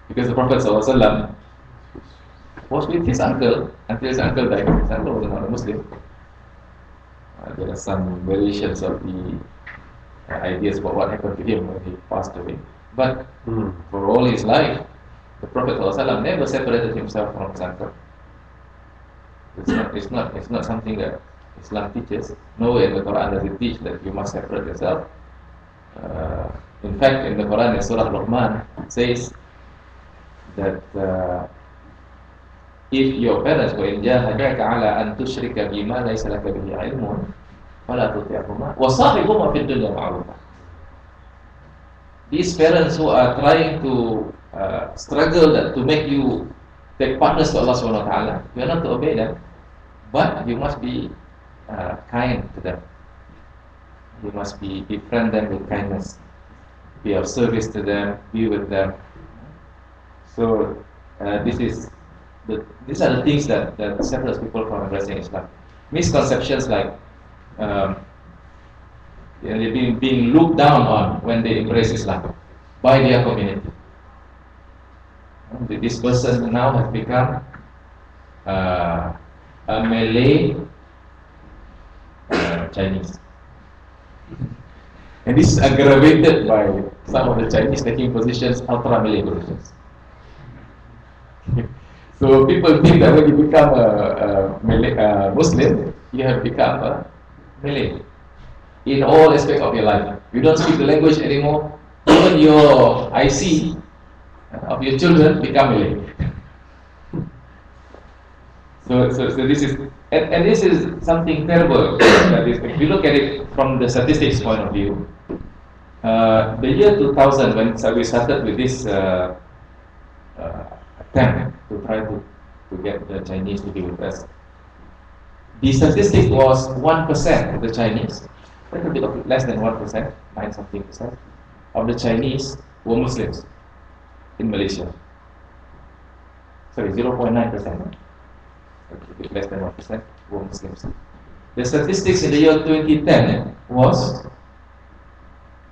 Because the Prophet ﷺ was with his uncle until his uncle died. His uncle was not a Muslim. There are some variations of the ideas about what happened to him when he passed away. But for all his life, the Prophet ﷺ never separated himself from his uncle. It's not something that Islam teaches. Nowhere in the Quran does it teach that you must separate yourself. In fact, in the Quran, in Surah Luqman, it says that if your parents were in jahadaka ala an tushrika bima laysa laka bihi ilmun fala tuti'huma wa sahibhuma fid dunya ma'rufa. These parents who are trying to struggle to make you take partners to Allah subhanahu wa ta'ala, you are not to obey them, but you must be kind to them. You must befriend them with kindness, be of service to them, be with them. So these are the things that separate people from embracing Islam. Misconceptions like they're being looked down on when they embrace Islam by their community. This person now has become a Malay Chinese. And this is aggravated by some of the Chinese taking positions, ultra Malay positions. So people think that when you become a Muslim, you have become a Malay in all aspects of your life. You don't speak the language anymore. Even your IC of your children become Malay. So this is and this is something terrible. That is, if you look at it from the statistics point of view, the year 2000 when we started with this attempt to try to get the Chinese to be with us, the statistic was 1% of the Chinese, a little bit of less than 1%, 9 something percent of the Chinese were Muslims in Malaysia. Sorry, 0.9%. A bit less than 1% were Muslims. The statistics in the year 2010 was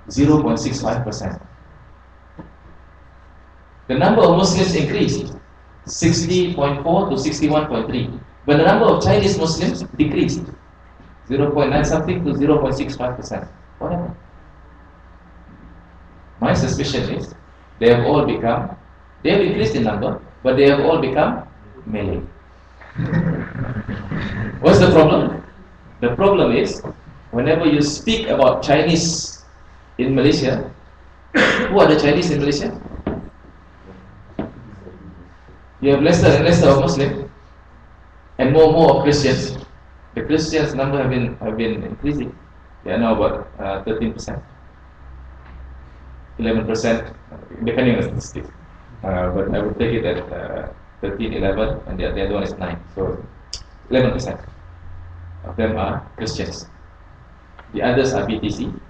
0.65%. The number of Muslims increased 60.4 to 61.3, but the number of Chinese Muslims decreased 0.9 something to 0.65%. What happened? My suspicion is they have increased in number, but they have all become Malay. What's the problem? The problem is, whenever you speak about Chinese in Malaysia, who are the Chinese in Malaysia? You have lesser and lesser of Muslims, and more of Christians. The Christians number have been increasing. They are now about 13%, 11%, depending on the statistics. But I would take it at 13, 11, and the other one is 9. So 11% of them are Christians. The others are BTC. You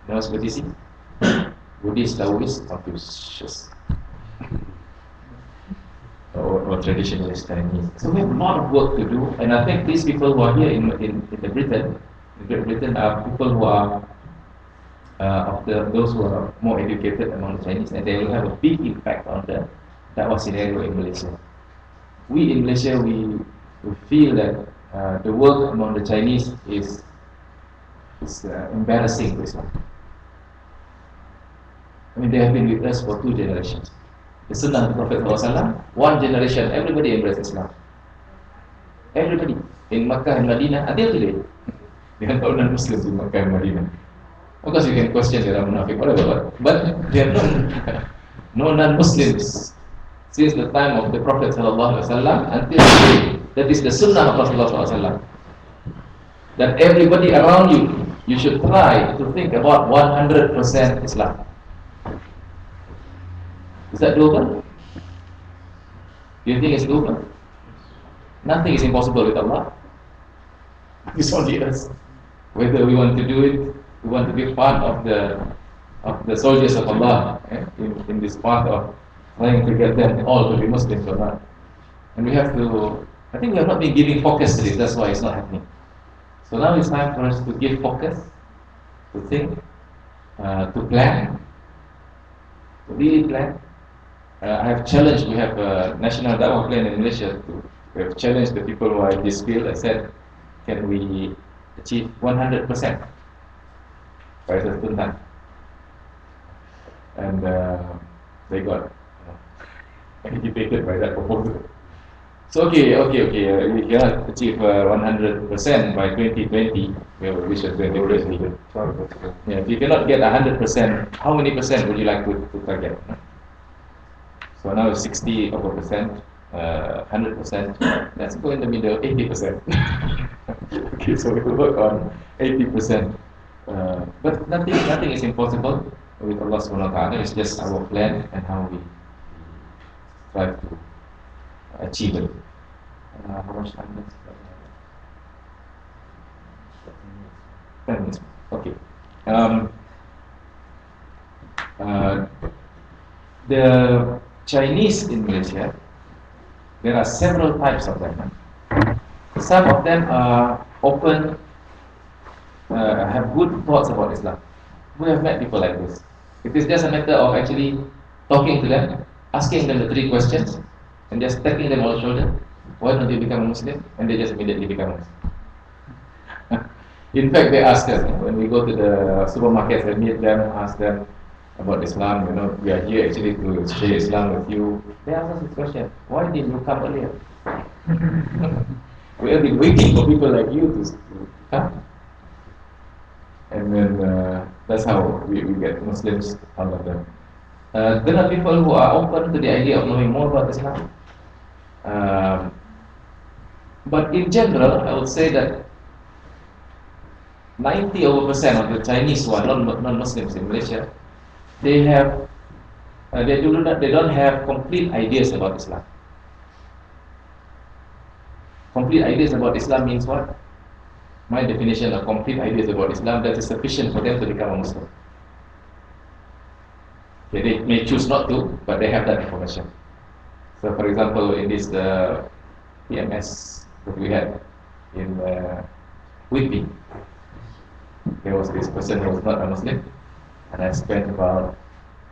know what's BTC? Buddhist, Taoist, Confucius. Or traditionalist Chinese. So we have a lot of work to do, and I think these people who are here in Great Britain are people who are those who are more educated among the Chinese, and they will have a big impact on the Dakwah scenario in Malaysia. We in Malaysia, we feel that the work among the Chinese is embarrassing to Islam. I mean, they have been with us for 2 generations. The Sunnah of the Prophet ﷺ, 1 generation, everybody embraced Islam. Everybody in Makkah and Medina until today. There are no non-Muslims in Makkah and Medina. Of course, you can question there are munafiq, whatever, but there are no non-Muslims since the time of the Prophet ﷺ until today. That is the Sunnah of Rasulullah ﷺ. That everybody around you should try to think about 100% Islam. Is that doable? Do you think it's doable? Nothing is impossible with Allah. It's only us. Whether we want to do it, we want to be part of the soldiers of Allah in this part of trying to get them all to be Muslims or not. And we have to. I think we have not been giving focus to this. That's why it's not happening. So now it's time for us to give focus, to think, to plan, to really plan. I have challenged, we have a national Dakwah plan in Malaysia. We have challenged the people who are in this field. I said, can we achieve 100% by a certain time? And they got agitated by that proposal. So okay, we cannot achieve 100% by 2020. We should 2020. Yeah, if you cannot get 100%, how many percent would you like to target? So now it's 60 over percent, 100%. Let's go in the middle, 80%. Okay, so we will work on 80%. But nothing is impossible with Allah Subhanahu wa Taala. It's just our plan and how we try to achieve it. How much time is 10 minutes. Okay. The Chinese in Malaysia, there are several types of them. Some of them are open, have good thoughts about Islam. We have met people like this. It is just a matter of actually talking to them, asking them the 3 questions, and just tapping them on the shoulder. Why don't you become a Muslim? And they just immediately become a Muslim. In fact, they ask us when we go to the supermarkets and meet them, ask them about Islam. You know, we are here actually to share Islam with you. They ask us this question: why did you come earlier? We have been waiting for people like you to come. And then that's how we get Muslims out of them. There are people who are open to the idea of knowing more about Islam. But in general, I would say that 90% of the Chinese who are non-Muslims in Malaysia, they don't have complete ideas about Islam. Complete ideas about Islam means what? My definition of complete ideas about Islam, that is sufficient for them to become a Muslim. Okay, they may choose not to, but they have that information. So, for example, in this PMS that we had in Whitby, there was this person who was not a Muslim, and I spent about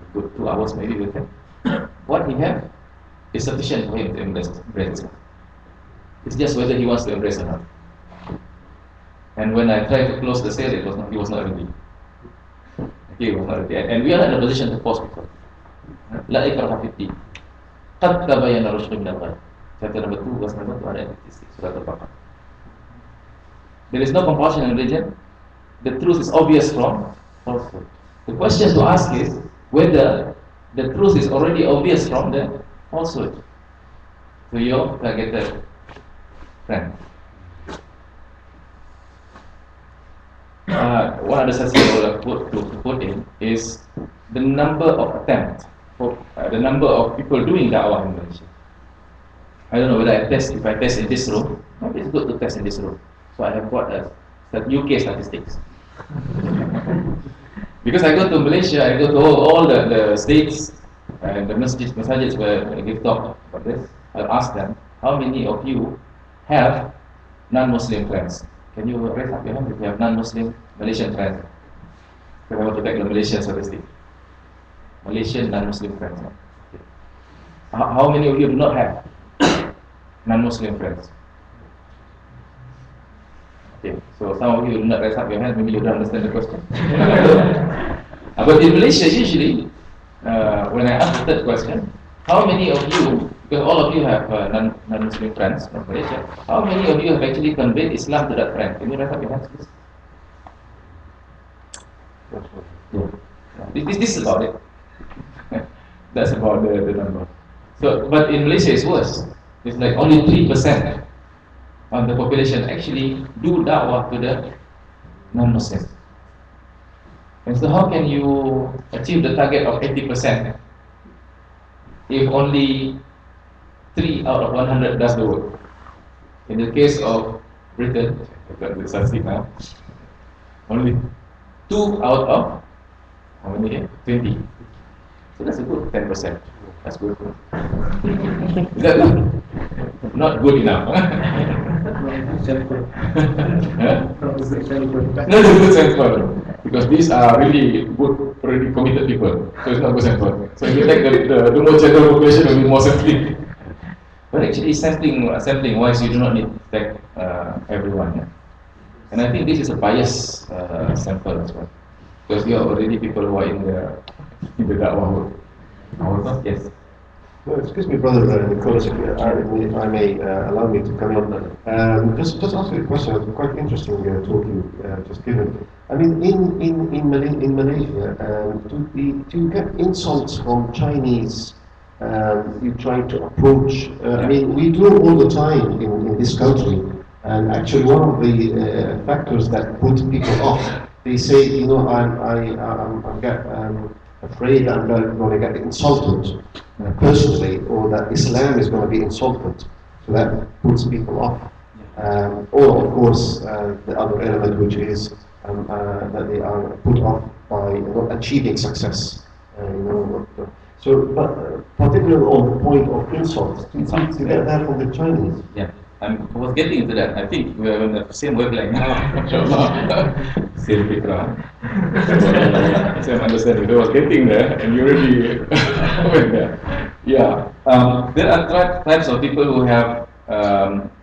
a good 2 hours maybe with him. What he had is sufficient for him to embrace Islam. It's just whether he wants to embrace or not. And when I tried to close the sale, he was not ready. He was not ready. And we are in a position to force people. La ikraha fid din. Qad tabayyana rushd min al-ghayy. Chapter number 2, verse number 286, Surah Al-Baqarah. There is no compulsion in religion. The truth is obvious from falsehood. The question to ask is whether the truth is already obvious from the falsehood. So your targeted friend. One other such thing I would put in is the number of attempts, the number of people doing da'wah in Malaysia. I don't know whether if I test in this room, maybe it's good to test in this room. So I have got UK statistics. Because I go to Malaysia, I go to all the states and the masjids where I give talk about this. I'll ask them, how many of you have non-Muslim friends? Can you raise up your hand if you have non-Muslim Malaysian friends? Because I want to take the Malaysian statistics. Malaysian non-Muslim friends. Okay. How many of you do not have non-Muslim friends? Okay, so some of you do not raise up your hand, maybe you don't understand the question. But in Malaysia, usually, when I ask the third question, how many of you, because all of you have non-Muslim friends from Malaysia, how many of you have actually conveyed Islam to that friend? Can you raise up your hands, please? This is about it. That's about the number. So, but in Malaysia it's worse. It's like only 3% of the population actually do da'wah to the non-Muslims. And so how can you achieve the target of 80% if only 3 out of 100 does the work? In the case of Britain, I've got the statistic now, only 2 out of how many here? 20. So that's a good 10%. That's good. Is that good? Not good enough. Not a good sense for, because these are really good, really committed people. So it's not good sense for. So if you take the more general population, it will be more sampling. But actually, sampling wise, you do not need to take everyone. Yeah? And I think this is a biased sample as well, because you are already people who are in the da'wah work. Yes. No, excuse me, brother Nicholas, if I may allow me to come in. Just ask you a question. It's quite interesting talk you just given. I mean, in Malaysia, to get insults from Chinese, you trying to approach. I mean, we do it all the time in this country, and actually one of the factors that put people off. They say, you know, I'm afraid I'm going to get insulted personally, or that Islam is going to be insulted. So that puts people off. Or, of course, the other element, which is that they are put off by not achieving success. So, but particularly on the point of insults, to get that from the Chinese. Yeah, I was getting into that. I think we are on the same wavelength now. Same background. Same understanding. I was getting there, and you already went there. Yeah, there are types of people who have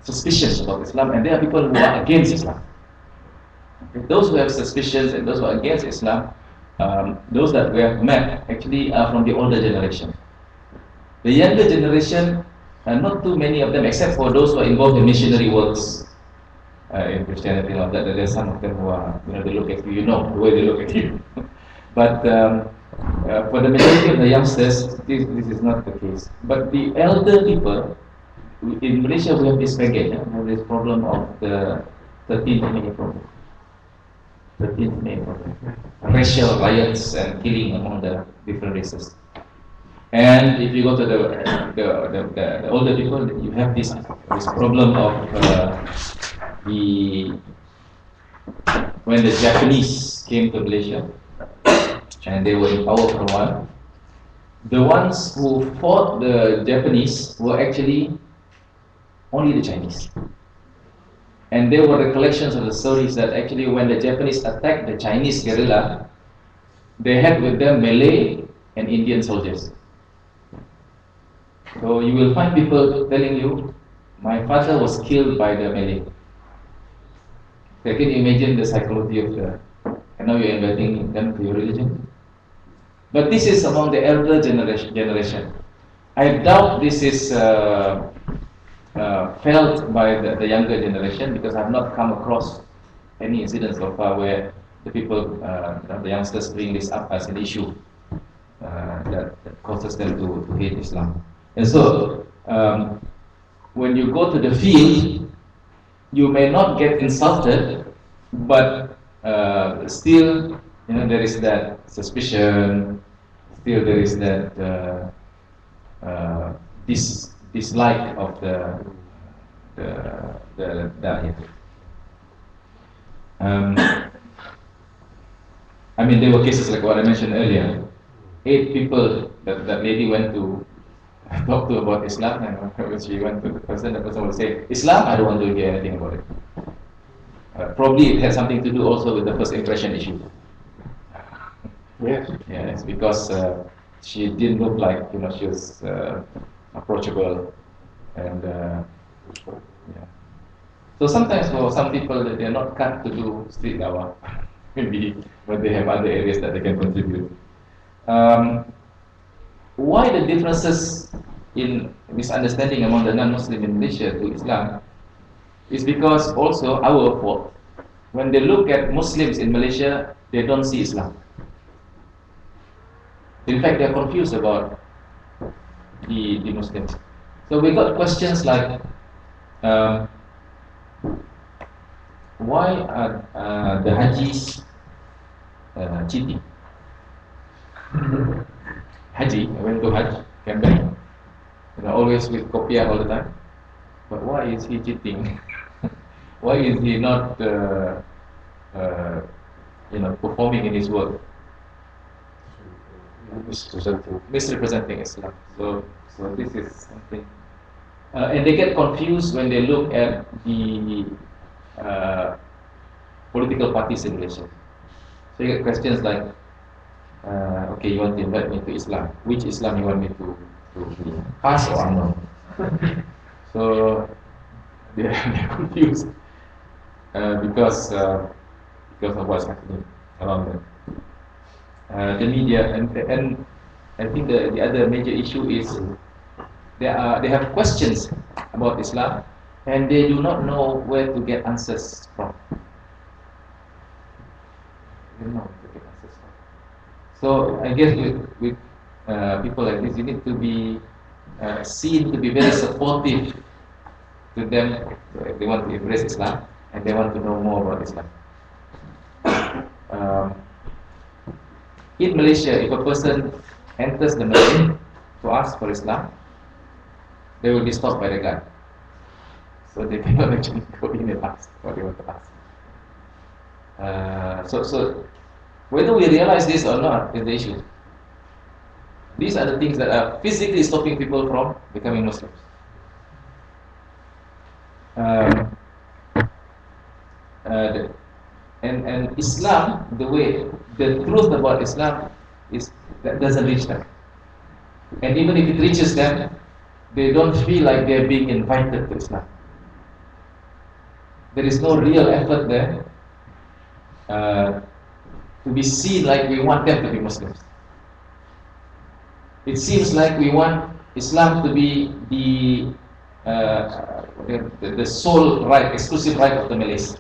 suspicions about Islam, and there are people who are against Islam. Those who have suspicions and those who are against Islam, those that we have met actually are from the older generation. The younger generation, not too many of them, except for those who are involved in missionary works in Christianity, and all that. There's some of them who are, they look at you, the way they look at you. But for the majority of the youngsters, this is not the case. But the elder people, in Malaysia we have this baggage, we have this problem of the 13th May problem. 13th May problem. Racial riots and killing among the different races. And if you go to the older people, you have this problem of when the Japanese came to Malaysia and they were in power for a while. The ones who fought the Japanese were actually only the Chinese. And there were recollections of the stories that actually when the Japanese attacked the Chinese guerrilla, they had with them Malay and Indian soldiers. So you will find people telling you, my father was killed by the Malay. So can you imagine the psychology of and now you're inviting them to your religion? But this is among the elder generation. I doubt this is felt by the younger generation, because I have not come across any incidents so far where the people, the youngsters bring this up as an issue that causes them to hate Islam. And so, when you go to the field, you may not get insulted, but still, there is that suspicion. Still, there is that dislike of the diet. I mean, there were cases like what I mentioned earlier. 8 people that lady went to talk to about Islam, and when she went to the person will say, Islam, I don't want to hear anything about it. Probably it had something to do also with the first impression issue. Yes. Yes, because she didn't look like, she was approachable, and yeah. So sometimes for some people, they are not cut to do street dawah, maybe, but they have other areas that they can contribute. Why the differences in misunderstanding among the non-Muslim in Malaysia to Islam is because also our fault. When they look at Muslims in Malaysia, they don't see Islam. In fact, they are confused about the Muslims. So we got questions like, why are the Hajis cheating? Haji, I went to Hajj campaign, always with kopiah all the time. But why is he cheating? Why is he not, performing in his work? Misrepresenting Islam. So this is something, and they get confused when they look at the political parties in Malaysia. So you get questions like, okay, you want to invite me to Islam. Which Islam you want me to be? Pass or unknown? So they're confused because of what's happening around them. The media, and I think the other major issue is they have questions about Islam, and they do not know where to get answers from. They don't know where to get answers from. So I guess with people like this, you need to be seen to be very supportive to them. If they want to embrace Islam and they want to know more about Islam. In Malaysia, if a person enters the masjid to ask for Islam, they will be stopped by the guard. So they cannot actually go in and ask what they want to ask. So whether we realize this or not is the issue. These are the things that are physically stopping people from becoming Muslims. And Islam, the truth about Islam is that doesn't reach them. And even if it reaches them, they don't feel like they're being invited to Islam. There is no real effort there to be seen like we want them to be Muslims. It seems like we want Islam to be the sole right, exclusive right of the Malays.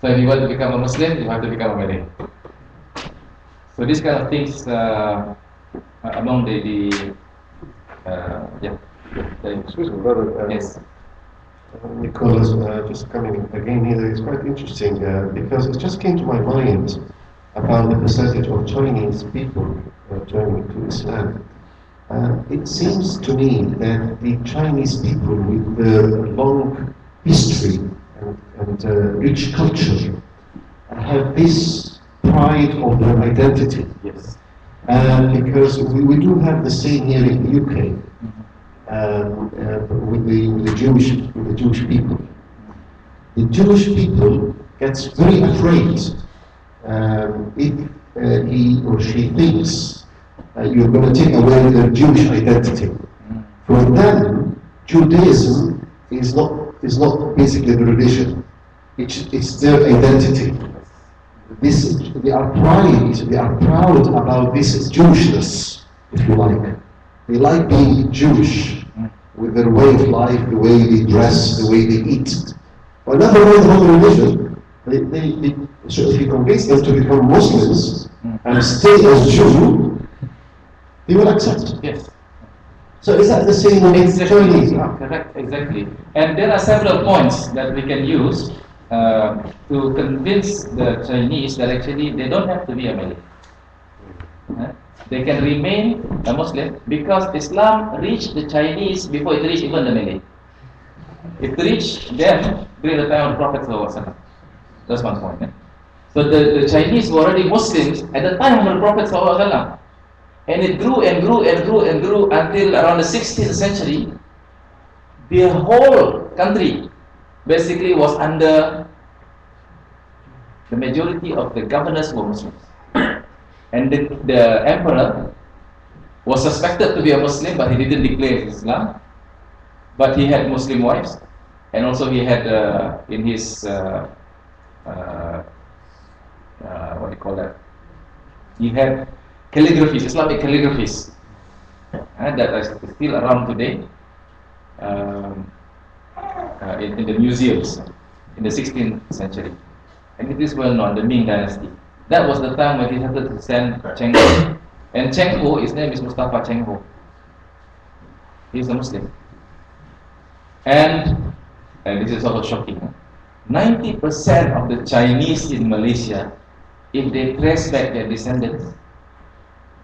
So if you want to become a Muslim, you have to become a Malay. So these kind of things among Excuse me, brother. yes. Nicholas, just coming again here, it's quite interesting because it just came to my mind about the percentage of Chinese people turning to Islam. It seems to me that the Chinese people with the long history and rich culture have this pride of their identity. Yes. Because we do have the same here in the UK. With the Jewish people. The Jewish people gets very afraid if he or she thinks you're going to take away their Jewish identity. For them, Judaism is not basically the religion. It's their identity. They are proud about this Jewishness, if you like. They like being Jewish with their way of life, the way they dress, the way they eat. But not away from religion. So if you convince them to become Muslims and stay as Jew, they will accept. Yes. So is that the same with Chinese? Correct, exactly. And there are several points that we can use to convince the Chinese that actually they don't have to be a Malay. They can remain a Muslim because Islam reached the Chinese before it reached even the Malay. It reached them during the time of the Prophet ﷺ. That's one point. So the Chinese were already Muslims at the time of the Prophet ﷺ. And it grew and grew and grew and grew until around the 16th century. The whole country basically was under the majority of the governors were Muslims. And the emperor was suspected to be a Muslim, but he didn't declare Islam. But he had Muslim wives, and also he had in his what do you call that? He had calligraphies, Islamic calligraphies, that are still around today in the museums in the 16th century. And it is well known, the Ming Dynasty. That was the time when he started to send Cheng Ho. And Cheng Ho, his name is Mustafa Cheng Ho. He is a Muslim. And this is also shocking. 90% of the Chinese in Malaysia, if they trace back their descendants,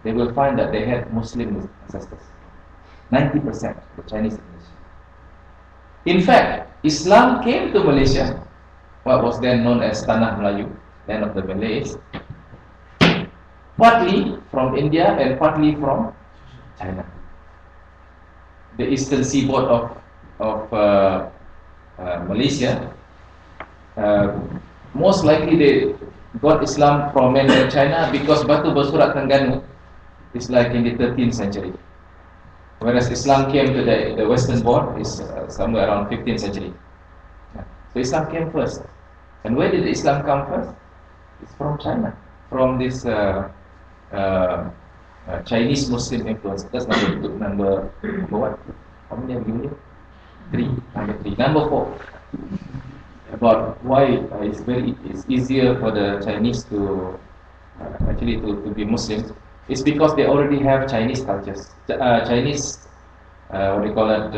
they will find that they had Muslim ancestors. 90% of the Chinese in Malaysia. In fact, Islam came to Malaysia, what was then known as Tanah Melayu, land of the Malays, partly from India and partly from China. The eastern seaboard of Malaysia, most likely they got Islam from mainland China because Batu Bersurat Terengganu is like in the 13th century, whereas Islam came to the western border is somewhere around 15th century. So Islam came first. And where did Islam come first? It's from China, from this Chinese Muslim influence. That's number two. Number what? How many have you? Three. Number three. Number four. About why it's easier for the Chinese to actually to be Muslims. It's because they already have Chinese cultures. Chinese what do you call it?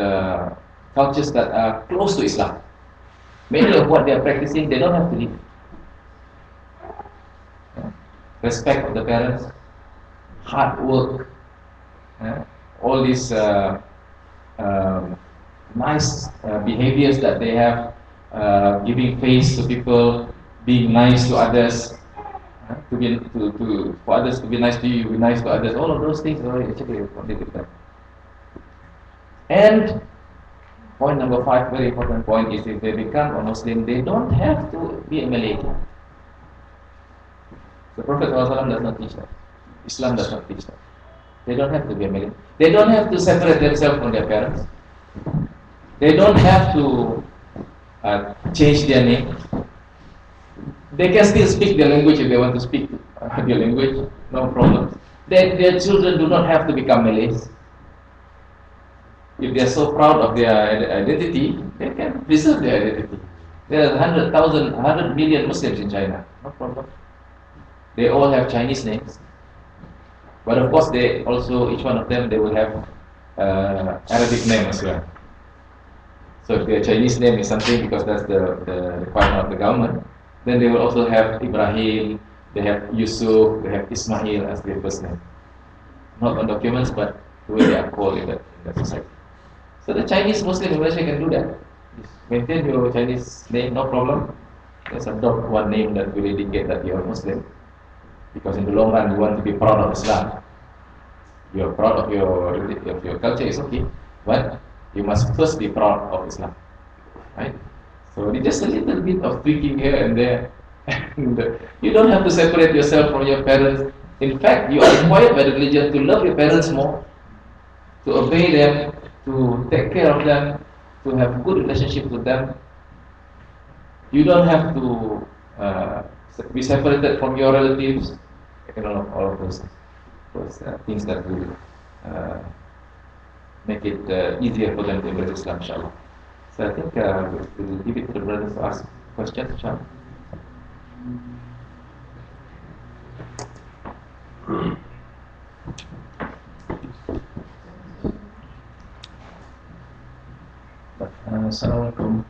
Cultures that are close to Islam. Many of what they are practicing, they don't have to leave. Respect of the parents, hard work, all these nice behaviors that they have, giving face to people, being nice to others, for others to be nice to you, be nice to others. All of those things are actually connected to them. And point number 5, very important point, is if they become a Muslim, they don't have to be a Malay. The Prophet ﷺ does not teach that. Islam does not teach that. They don't have to be a Malay. They don't have to separate themselves from their parents. They don't have to change their name. They can still speak their language if they want to speak their language, no problem. Their children do not have to become Malays. If they are so proud of their identity, they can preserve their identity. There are 100 million Muslims in China, no problem. They all have Chinese names, but of course they also, each one of them, they will have Arabic name as well. So if their Chinese name is something, because that's the requirement of the government, then they will also have Ibrahim, they have Yusuf, they have Ismail as their first name. Not on documents, but the way they are called in that society. So the Chinese Muslim in Malaysia can do that. Maintain your Chinese name, no problem. Just adopt one name that will indicate that you are Muslim. Because in the long run, you want to be proud of Islam. You are proud of your culture, is okay. But you must first be proud of Islam. Right? So it's just a little bit of tweaking here and there. You don't have to separate yourself from your parents. In fact, you are required by the religion to love your parents more, to obey them, to take care of them, to have good relationship with them. You don't have to be separated from your relatives. All of those things that will make it easier for them to embrace Islam, inshallah. So I think we'll give it to the brothers to ask questions, inshallah. Assalamualaikum.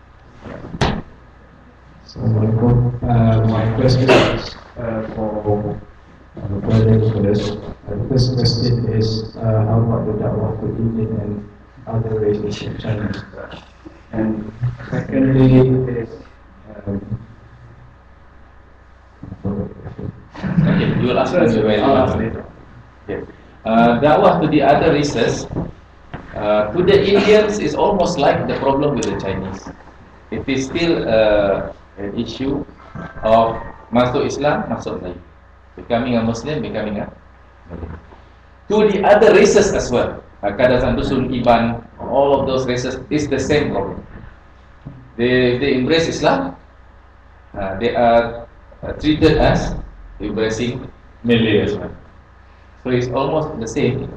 Assalamualaikum. My question is for Brother Nicholas. The first question is how about the Dakwah IKRAM and other relationship channels? And secondly is Okay, you will ask when you're ready. Okay. Dakwah to the other races, to the Indians, is almost like the problem with the Chinese. It is still an issue of masuk Islam, masuk Melayu. Becoming a Muslim, becoming a Muslim. To the other races as well, Kadazan, Dusun, Iban, all of those races is the same problem. They embrace Islam, they are treated as embracing Malay as well. So it's almost the same.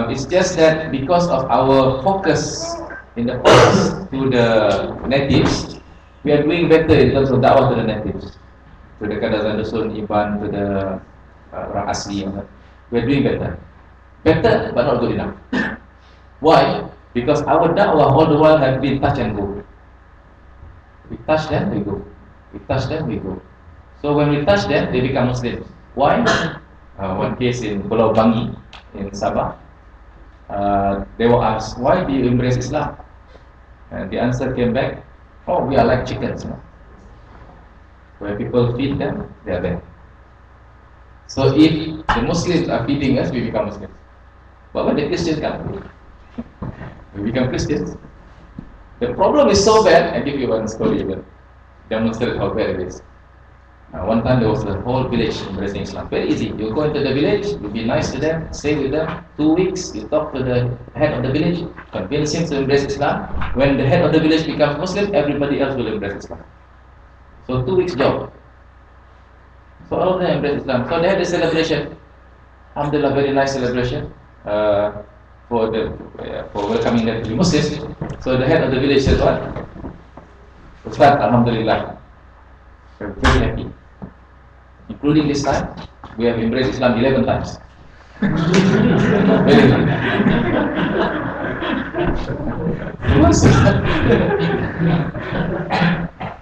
It's just that because of our focus in the past to the natives, we are doing better in terms of dakwah to the natives, to the Kadazan, Dusun, Iban, to the orang asli. We are doing better. Better, but not good enough. Why? Because our dakwah all the while have been touch and go. We touch them, we go. We touch them, we go. So when we touch them, they become Muslims. Why? One case in Pulau Bangi, in Sabah, they were asked, why do you embrace Islam? And the answer came back, oh, we are like chickens. When people feed them, they are there. So if the Muslims are feeding us, we become Muslims. But when the Christians come, we become Christians. The problem is so bad. I give you one story to demonstrate how bad it is. One time there was a whole village embracing Islam. Very easy. You go into the village, you be nice to them, stay with them. 2 weeks, you talk to the head of the village, convince him to embrace Islam. When the head of the village becomes Muslim, everybody else will embrace Islam. So 2 weeks job. So all of them embrace Islam. So they had a celebration. Alhamdulillah, very nice celebration for welcoming them to be Muslims. So the head of the village says what? Ustaz, Alhamdulillah, we're very happy. Including this time, we have embraced Islam 11 times. Very good.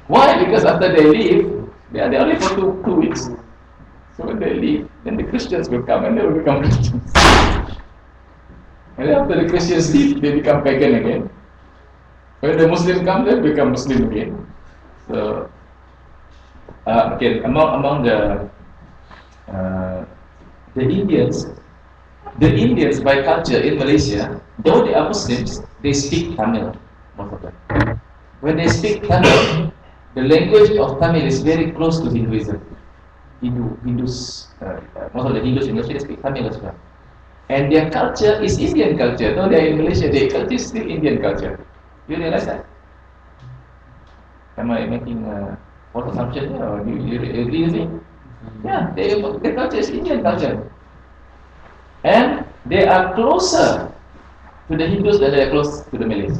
Why? Because after they leave, they are only for two weeks. So when they leave, then the Christians will come and they will become Christians. And then after the Christians leave, they become pagan again. When the Muslims come, they become Muslim again. So, okay, among the Indians by culture in Malaysia, though they are Muslims, they speak Tamil, most of them. When they speak Tamil, the language of Tamil is very close to Hinduism. Hindus, most of the Hindus in Malaysia speak Tamil as well. And their culture is Indian culture. Though they are in Malaysia, their culture is still Indian culture. You realize that? Am I making a false assumption here, or do you agree with me? Yeah, their culture is Indian culture. And they are closer to the Hindus than they are close to the Malays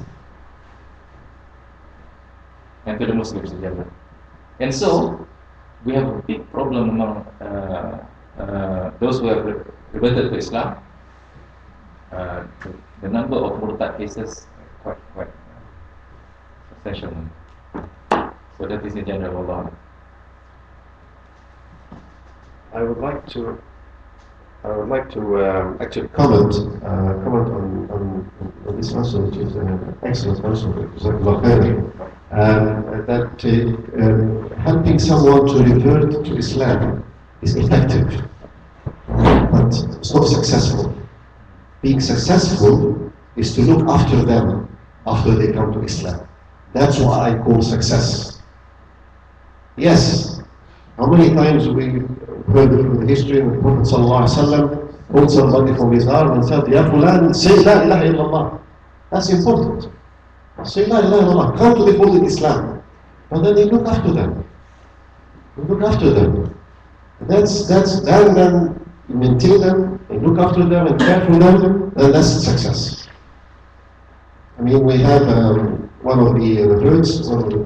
and to the Muslims in general. And so, we have a big problem among those who have reverted to Islam. The number of murtad cases quite substantial. So that is in general Allah. I would like to actually comment on this answer, which is an excellent answer. That helping someone to revert to Islam is effective, but it's not successful. Being successful is to look after them after they come to Islam. That's what I call success. Yes, how many times we heard through the history of the Prophet ﷺ called somebody from his arm and said, Ya Fulan, say La ilaha illallah. That's important. Say La ilaha illallah. Come to the fold in Islam. But then they look after them. You look after them. That's then you maintain them, and look after them, and care for them, and that's success. I mean, we have one of the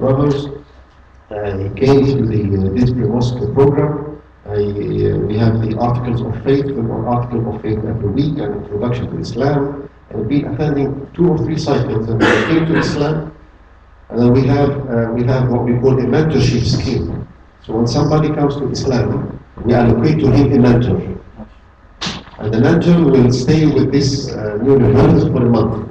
brothers, he came to the digital mosque program. We have the Articles of Faith, one article of faith every week, and introduction to Islam, and we've been attending 2 or 3 cycles, and we came to Islam. And then we have what we call a mentorship scheme. So when somebody comes to Islam, we allocate to him a mentor. And the mentor will stay with this new learner for a month.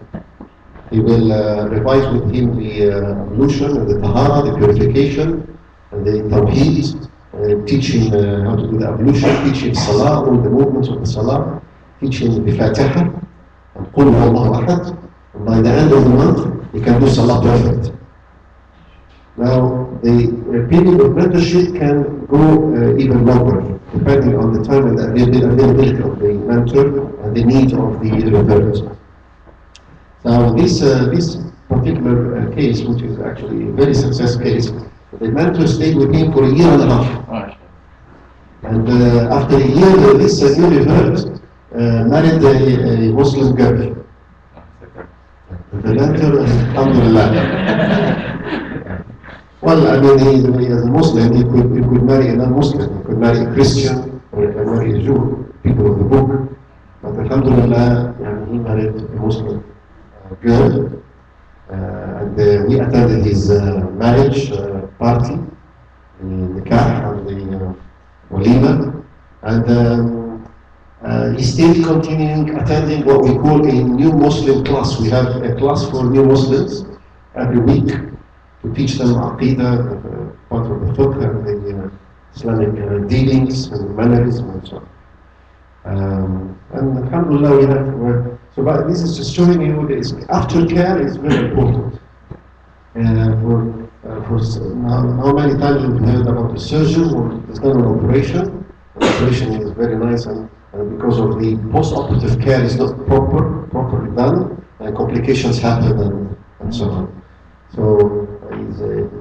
He will revise with him the ablution and the tahara, the purification, and the tawheed, teach him how to do the ablution, teach him salah, all the movements of the salah, teach him the fatiha, and qul huwallahu ahad. And by the end of the month, he can do salah perfect. Now, the period of mentorship can go even longer, depending on the time and the availability of the mentor and the need of the revert. Now, this particular case, which is actually a very successful case, the mentor stayed with him for 1.5 years. And after a year, this new revert married a Muslim girl. The mentor, alhamdulillah. Well, I mean, he as a Muslim, he could marry a non-Muslim, he could marry a Christian, or he could marry a Jew, people of the book. But alhamdulillah, he married a Muslim girl, and we attended his marriage party, the nikah and the walima, and he still continuing attending what we call a new Muslim class. We have a class for new Muslims every week to teach them aqidah, part of the fiqh and the Islamic dealings and mannerism and so on. And alhamdulillah, we have. So, but this is just showing you that aftercare is very important. How many times we've heard about the surgeon who has done an operation. The operation is very nice, and because of the post-operative care is not properly done, complications happen and so on. So,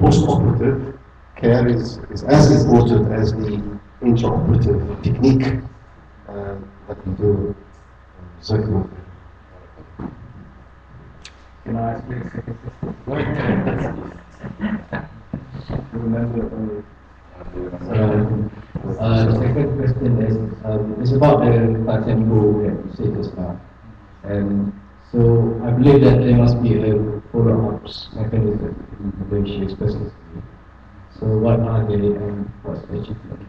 post-operative care is as important as the intraoperative technique. that we do. Jazakallah. Can I ask you a second question? Remember, the second question is it's about the part-time goal that you said just now. And so I believe that there must be a follow-up mechanism in Malaysia specifically. So what are they and what's the achievement?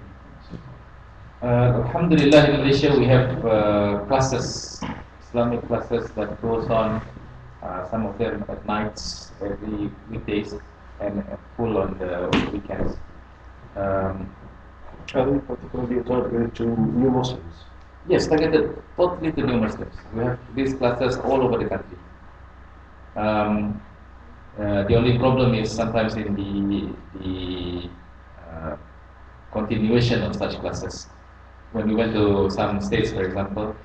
Alhamdulillah, in Malaysia we have classes, Islamic classes that goes on, some of them at nights, every weekdays, and full on the weekends. Are they particularly targeted to new Muslims? Yes, targeted totally to new Muslims. We have these classes all over the country. The only problem is sometimes in the continuation of such classes. When we went to some states, for example,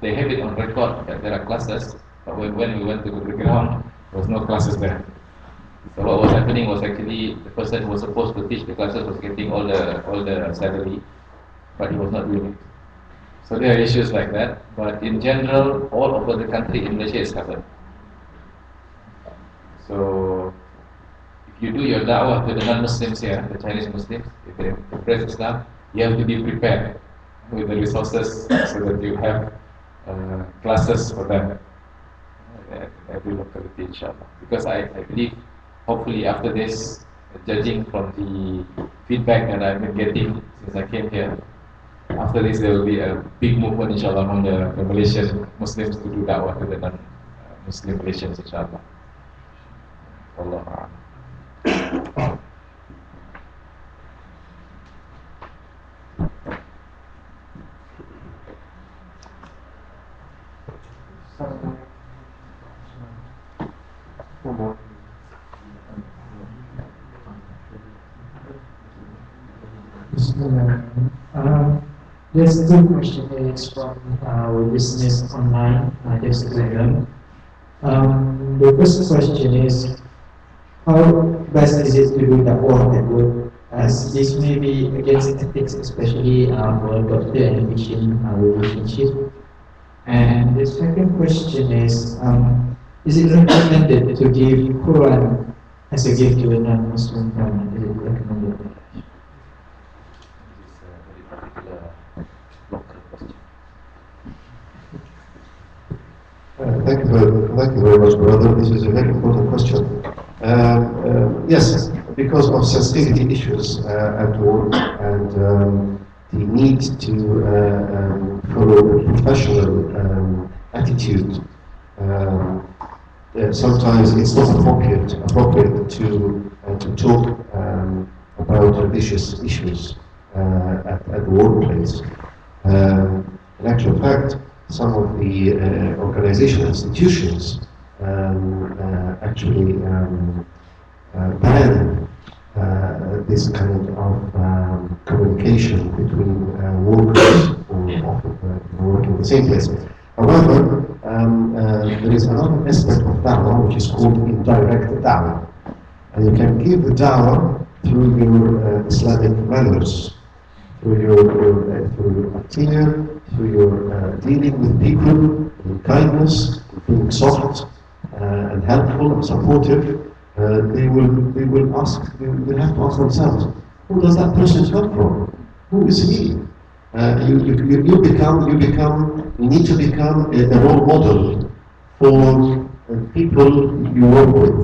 they have it on record that there are classes, but when we went to the ground, there was no classes there. So what was happening was actually the person who was supposed to teach the classes was getting all the salary, but he was not doing it. So there are issues like that, but in general, all over the country in Malaysia is covered. So if you do your da'wah to the non-Muslims here, the Chinese Muslims, if they embrace Islam, you have to be prepared with the resources so that you have classes for them at every locality, inshallah. Because I believe, hopefully after this, judging from the feedback that I've been getting since I came here, after this there will be a big movement, inshallah, among the Malaysian Muslims to do da'wah to the non-Muslim Malaysians, inshallah. Wallahu a'lam. There's two questions from our listeners online, just to them. The first question is, how best is it to do da'wah at work, as this may be against ethics, especially for doctor and patient relationship? And the second question is it recommended to give Quran as a gift to a non-Muslim family? Is it recommended? Thank you very much, brother. This is a very important question. Yes, because of sensitivity issues at work and the need to follow a professional attitude, sometimes it's not appropriate to talk about religious issues at the workplace. In actual fact, some of the organizational institutions actually ban this kind of communication between workers who work in the same place. However, there is another aspect of da'wah which is called indirect da'wah. And you can give the da'wah through your Islamic manners, through your activity, through your dealing with people, with kindness, being soft and helpful and supportive. They will have to ask themselves, who does that person come from? Who is he? You need to become a role model for people you work with,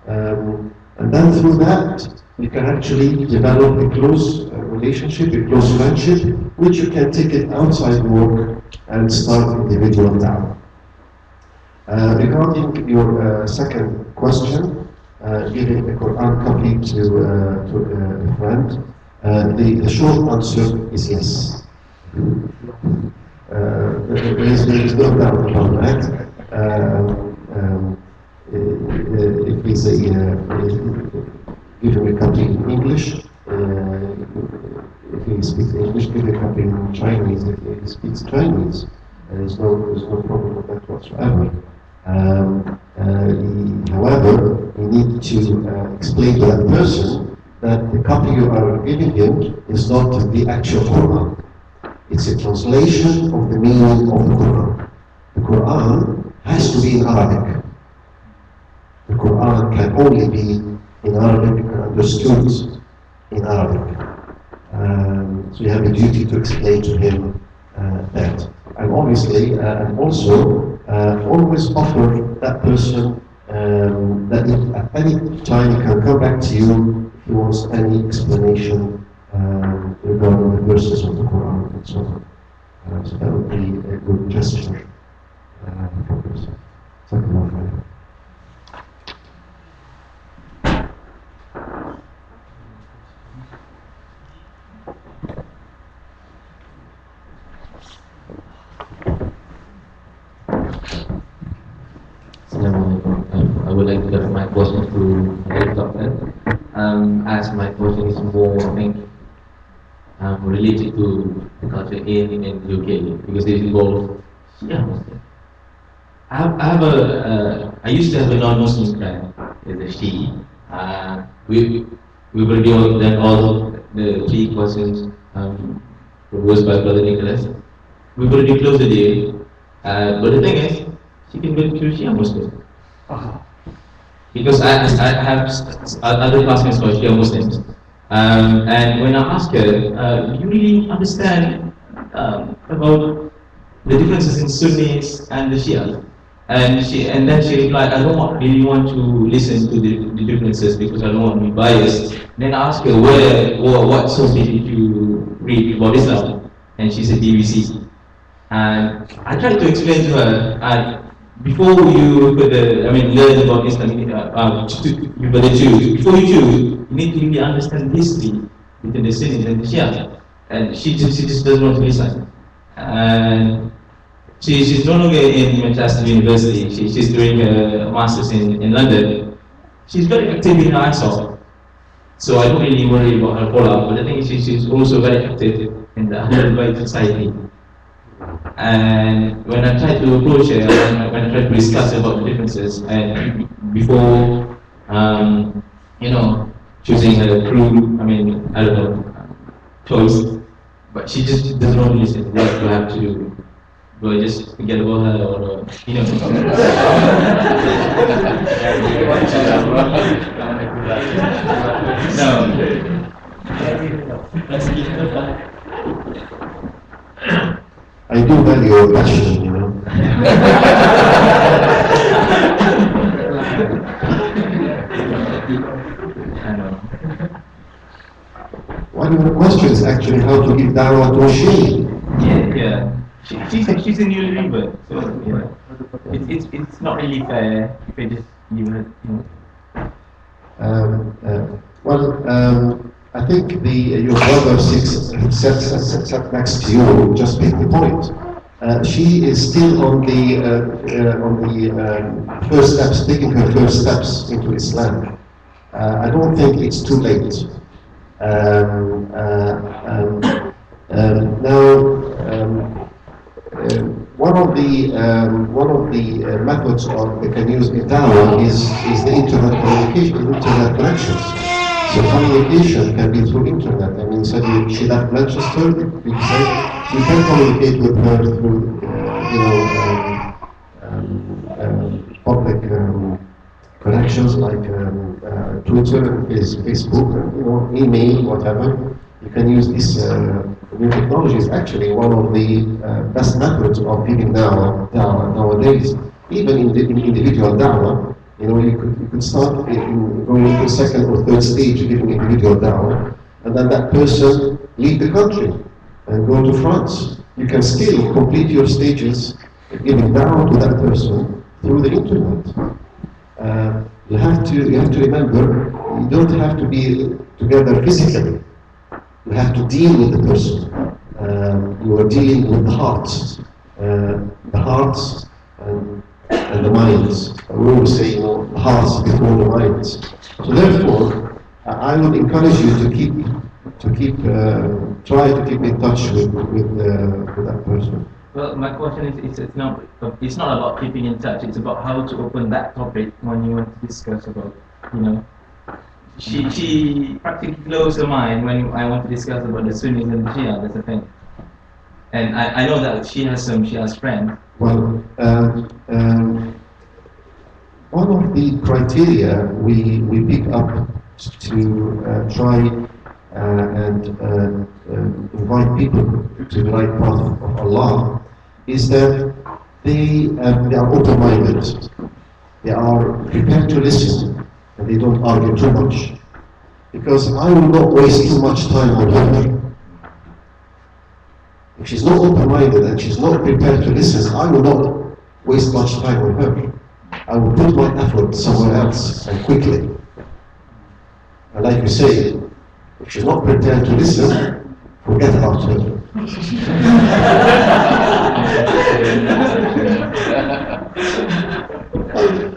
and then through that you can actually develop a close relationship, a close friendship, which you can take it outside work and start individual da'wah. Regarding your second question, giving a Quran copy to a friend, the short answer is yes. There is no doubt about that. If we say give him a copy in English, if he speaks English, give a copy in Chinese. If he speaks Chinese, there's no problem with that whatsoever. However, you need to explain to that person that the copy you are giving him is not the actual Quran. It's a translation of the meaning of the Quran. The Quran has to be in Arabic. The Quran can only be in Arabic and understood in Arabic. So you have a duty to explain to him that. And obviously, and also, always offer that person that if at any time he can come back to you if he wants any explanation regarding the verses of the Quran and so on. So that would be a good gesture for us. Jazakallah khair. I would like to direct my question to the doctor. As my question is more, I think, related to the culture in the UK, because it involves Shia Muslim. I used to have a non-Muslim friend, is a Shia. We've already done all the 3 questions proposed by Brother Nicholas. We've already closed the deal. But the thing is, she can go to Shia Muslim. Because I have other classmates who are Shia Muslims. And when I ask her, do you really understand about the differences in Sunnis and the Shia? And then she replied, I don't really want to listen to the differences because I don't want to be biased. Then I asked her, what source did you read about Islam? And she said BBC. And I tried to explain to her, before you learn about Islam, you better choose. Before you choose, you need to really understand the history between the Sunnis and the Shia. And she just doesn't want to listen. And she's no longer in Manchester University. She's doing a master's in London. She's very active in ISOL. So I don't really worry about her follow-up. But the thing is, she's also very active in the Ahlul Society. And when I tried to approach her, when I tried to discuss about the differences, and before, choosing a crew, I don't know, choice, but she just doesn't want to listen. Do I have to, do I just forget about her, or, I do value your passion, you know. One of the questions actually how to give dawah to a Shia. Yeah. She's a new believer, so it's not really fair if I just give her, I think your brother sat next to you. Just make the point. She is still on the first steps, taking her first steps into Islam. I don't think it's too late. One of the methods they can use in dawah is the internet communication, internet connections. So communication can be through internet. So she left Manchester, you can communicate with her through, public connections like Twitter, Facebook, email, whatever. You can use these new technologies. Actually, one of the best methods of giving dawah nowadays, even in the individual dawah. You could start going into second or third stage giving individual dawah, and then that person leave the country and go to France. You can still complete your stages giving dawah to that person through the internet. You have to remember, you don't have to be together physically. You have to deal with the person. You are dealing with the hearts and the minds. We always say, the hearts before the minds. So therefore, I would encourage you to try to keep in touch with that person. Well, my question is, it's not about keeping in touch. It's about how to open that topic when you want to discuss about, She practically closed her mind when I want to discuss about the Sunnis and the Shia. That's the thing. And I know that she has friends. Well, one of the criteria we pick up to try and invite people to the right path of Allah is that they are open-minded, they are prepared to listen, and they don't argue too much. Because I will not waste too much time on her. If she's not open-minded and she's not prepared to listen, I will not waste much time on her. I will put my effort somewhere else and quickly. And like you say, if she's not prepared to listen, forget about her.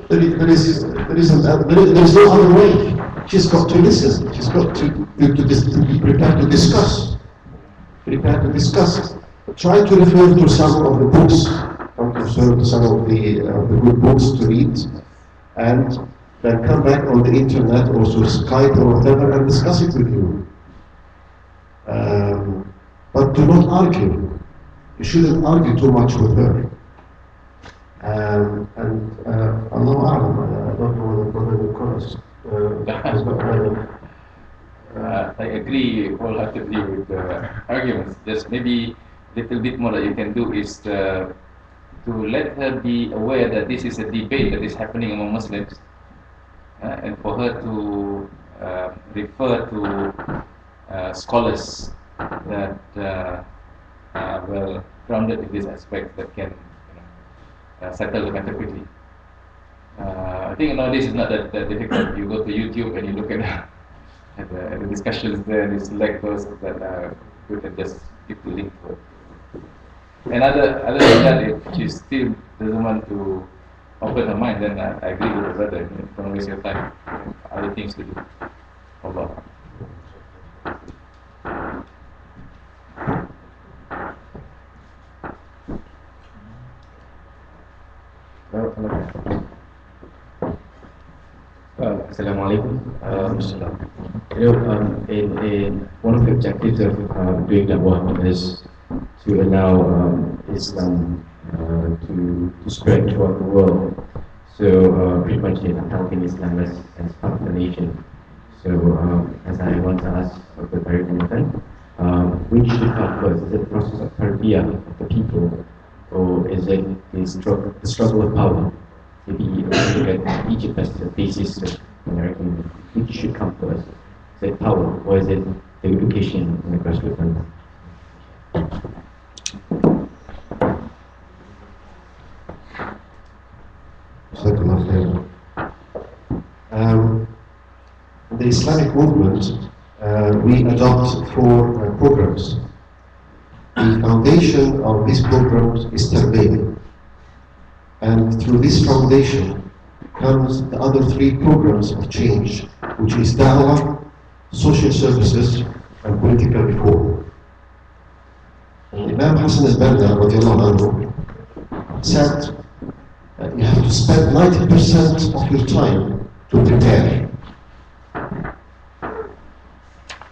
There is no other way. She's got to listen. She's got to be prepared to discuss. Prepared to discuss. Try to refer to some of the books, to some of the good books to read, and then come back on the internet or through Skype or whatever and discuss it with you. But do not argue. You shouldn't argue too much with her. And Allah A'lam, I don't know whether Brother Nicholas has got any. I agree wholeheartedly with the arguments. Just maybe a little bit more that you can do is to let her be aware that this is a debate that is happening among Muslims, and for her to refer to scholars that are well grounded in this aspect that can settle the matter quickly. I think nowadays it's not that difficult. You go to YouTube and you look at the discussions there and you select those that are good and just keep the link to it. And other than that, if she still doesn't want to open her mind, then I agree with her brother. Don't waste your time. Other things to do. Allah. Assalamualaikum. In one of the objectives of doing Dakwah is to allow Islam to spread throughout the world. So pretty much helping Islam as part of the nation. So as I want to ask Dr. Farag, which should come first? Is it the process of tarbiyah of the people, or is it the struggle of power? Maybe look at Egypt as the basis of American, which should come first? Is it power, or is it the education in the grassroots level? The Islamic movement, we adopt 4 programs. The foundation of these programs is Tarbiyah. And through this foundation comes the other 3 programs of change, which is Dawah, social services, and political reform. And Imam Hassan al-Banna said that you have to spend 90% of your time to prepare.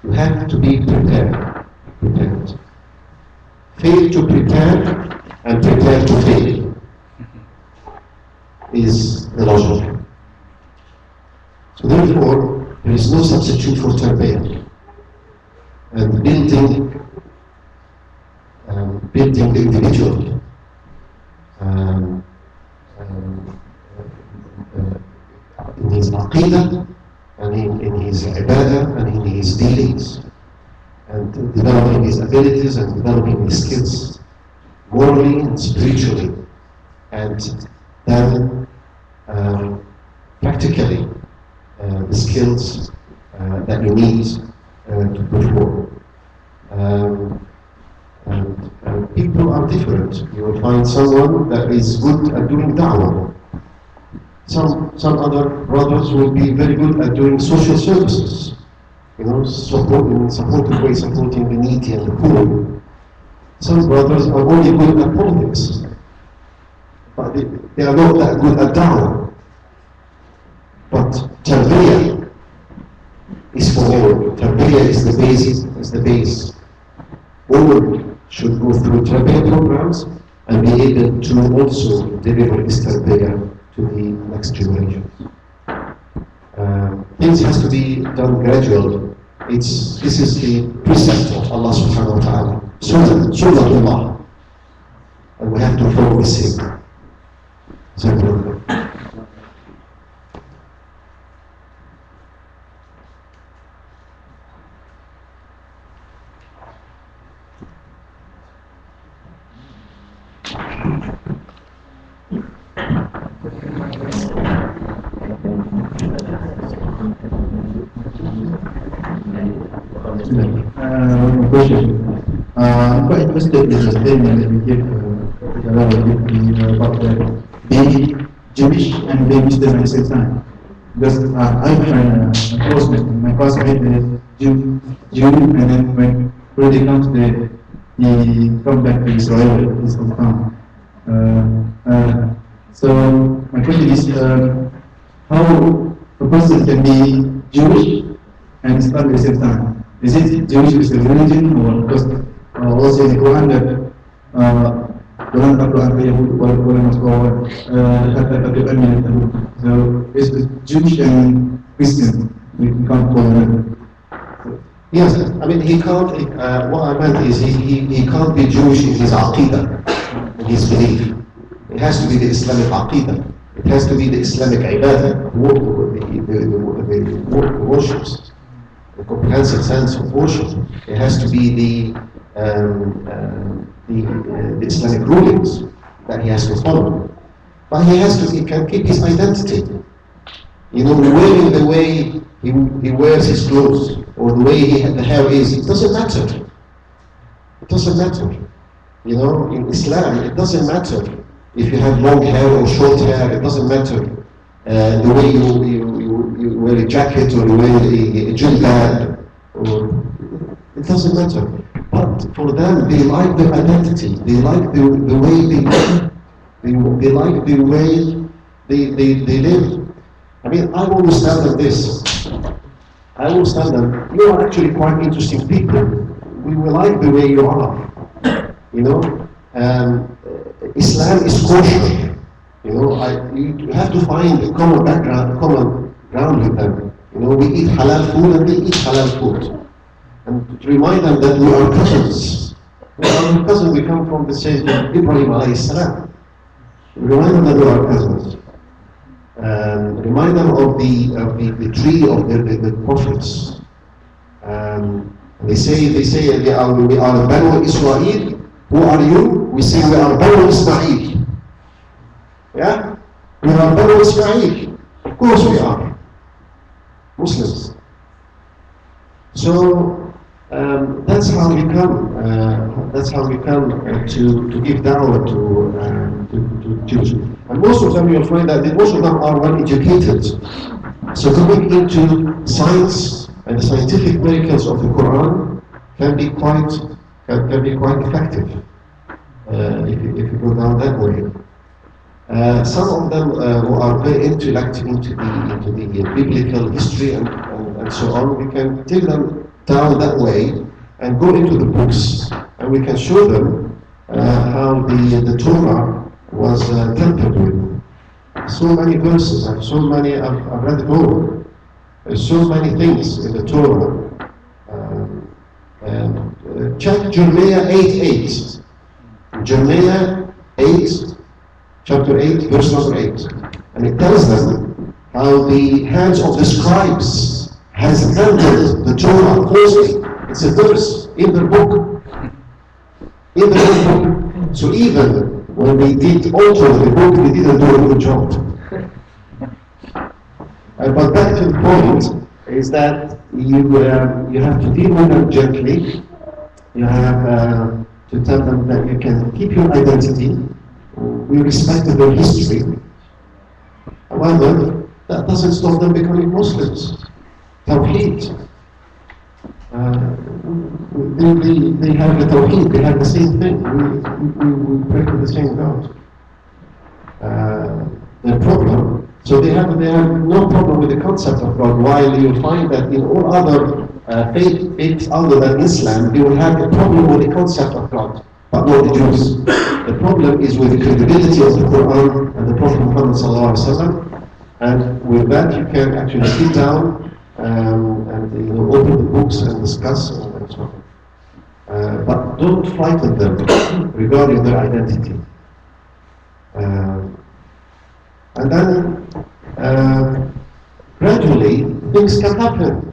You have to be prepared. Fail to prepare and prepare to fail is the logic. So therefore, there is no substitute for tarbiyah. And building the individual in his aqidah, and in his ibadah, and in his dealings, and developing his abilities and developing his skills, morally and spiritually, and then practically the skills that you need to perform. And people are different. You will find someone that is good at doing da'wah. Some other brothers will be very good at doing social services. Supporting the needy and the poor. Some brothers are only good at politics, but they are not that good at da'wah. But tarbiyah is for all. Tarbiyah is the base. All should go through tarbiyah programs and be able to also deliver this tarbiyah to the next generation. Things has to be done gradual. This is the precept of Allah subhanahu wa ta'ala. Sunnatullah. And we have to follow the same. One question. I'm quite interested in the statement that you gave about being Jewish and being Muslim at the same time. Because I find a closeness. My classmate is Jew, and then when they come to he come back to Israel, his hometown. So my question is, how a person can be Jewish and Islam at the same time? Is it Jewish as a religion, or because also in the Quran that Quran ke Yahud wala masbawat so is the Jewish and Christian we can't call them. Yes, I mean he can't. What I meant is he can't be Jewish in his aqidah, in his belief. It has to be the Islamic aqidah. It has to be the Islamic ibadah, the worships, the comprehensive sense of worship. It has to be the Islamic rulings that he has to follow. But he can keep his identity. You know, wearing the way he wears his clothes, or the way the hair is, it doesn't matter. It doesn't matter. You know, in Islam, it doesn't matter if you have long hair or short hair. It doesn't matter the way you wear a jacket or you wear a jilbab, or it doesn't matter. But for them, they like their identity. They like the way they live. They like the way they live. I mean, I always tell them this. I always tell them, you are actually quite interesting people. We will like the way you are. You know, Islam is kosher. You know, you have to find a common ground with them. You know, we eat halal food and they eat halal food. And to remind them that we are cousins. We are cousins, we come from the same Ibrahim alayhi salam. Remind them that we are cousins. Remind them of the tree of the prophets. They say we are Banu Israel. Who are you? We say we are Banu Ismail. Yeah? We are Banu Ismail. Of course we are Muslims. So that's how we come. That's how we come to give da'wah to Jews. And most of them, you'll find that most of them are well educated. So going into science and the scientific miracles of the Quran can be quite effective if you go down that way. Some of them who are very into the biblical history and so on, we can take them down that way and go into the books, and we can show them how the Torah was tampered with. So many verses, I've read it all. There's so many things in the Torah. Check Jeremiah 8:8. Jeremiah 8, chapter 8, verse number 8. And it tells them how the hands of the scribes has handled the Torah falsely. It's a verse in the book. In the book. So even when they did alter the book, they didn't do a good job. But back to the point is that you have to deal with them gently. You have to tell them that you can keep your identity. We respect their history. However, that doesn't stop them becoming Muslims. Tawheed. They have the Tawheed, they have the same thing. We pray to the same God. The problem, so they have no problem with the concept of God, while you find that in all other faiths other than Islam, they will have a problem with the concept of God, but not the Jews. The problem is with the credibility of the Quran and the Prophet Muhammad sallallahu alaihi wasallam. And with that, you can actually sit down and open the books and discuss and so on. But don't frighten them regarding their identity. And then gradually things can happen.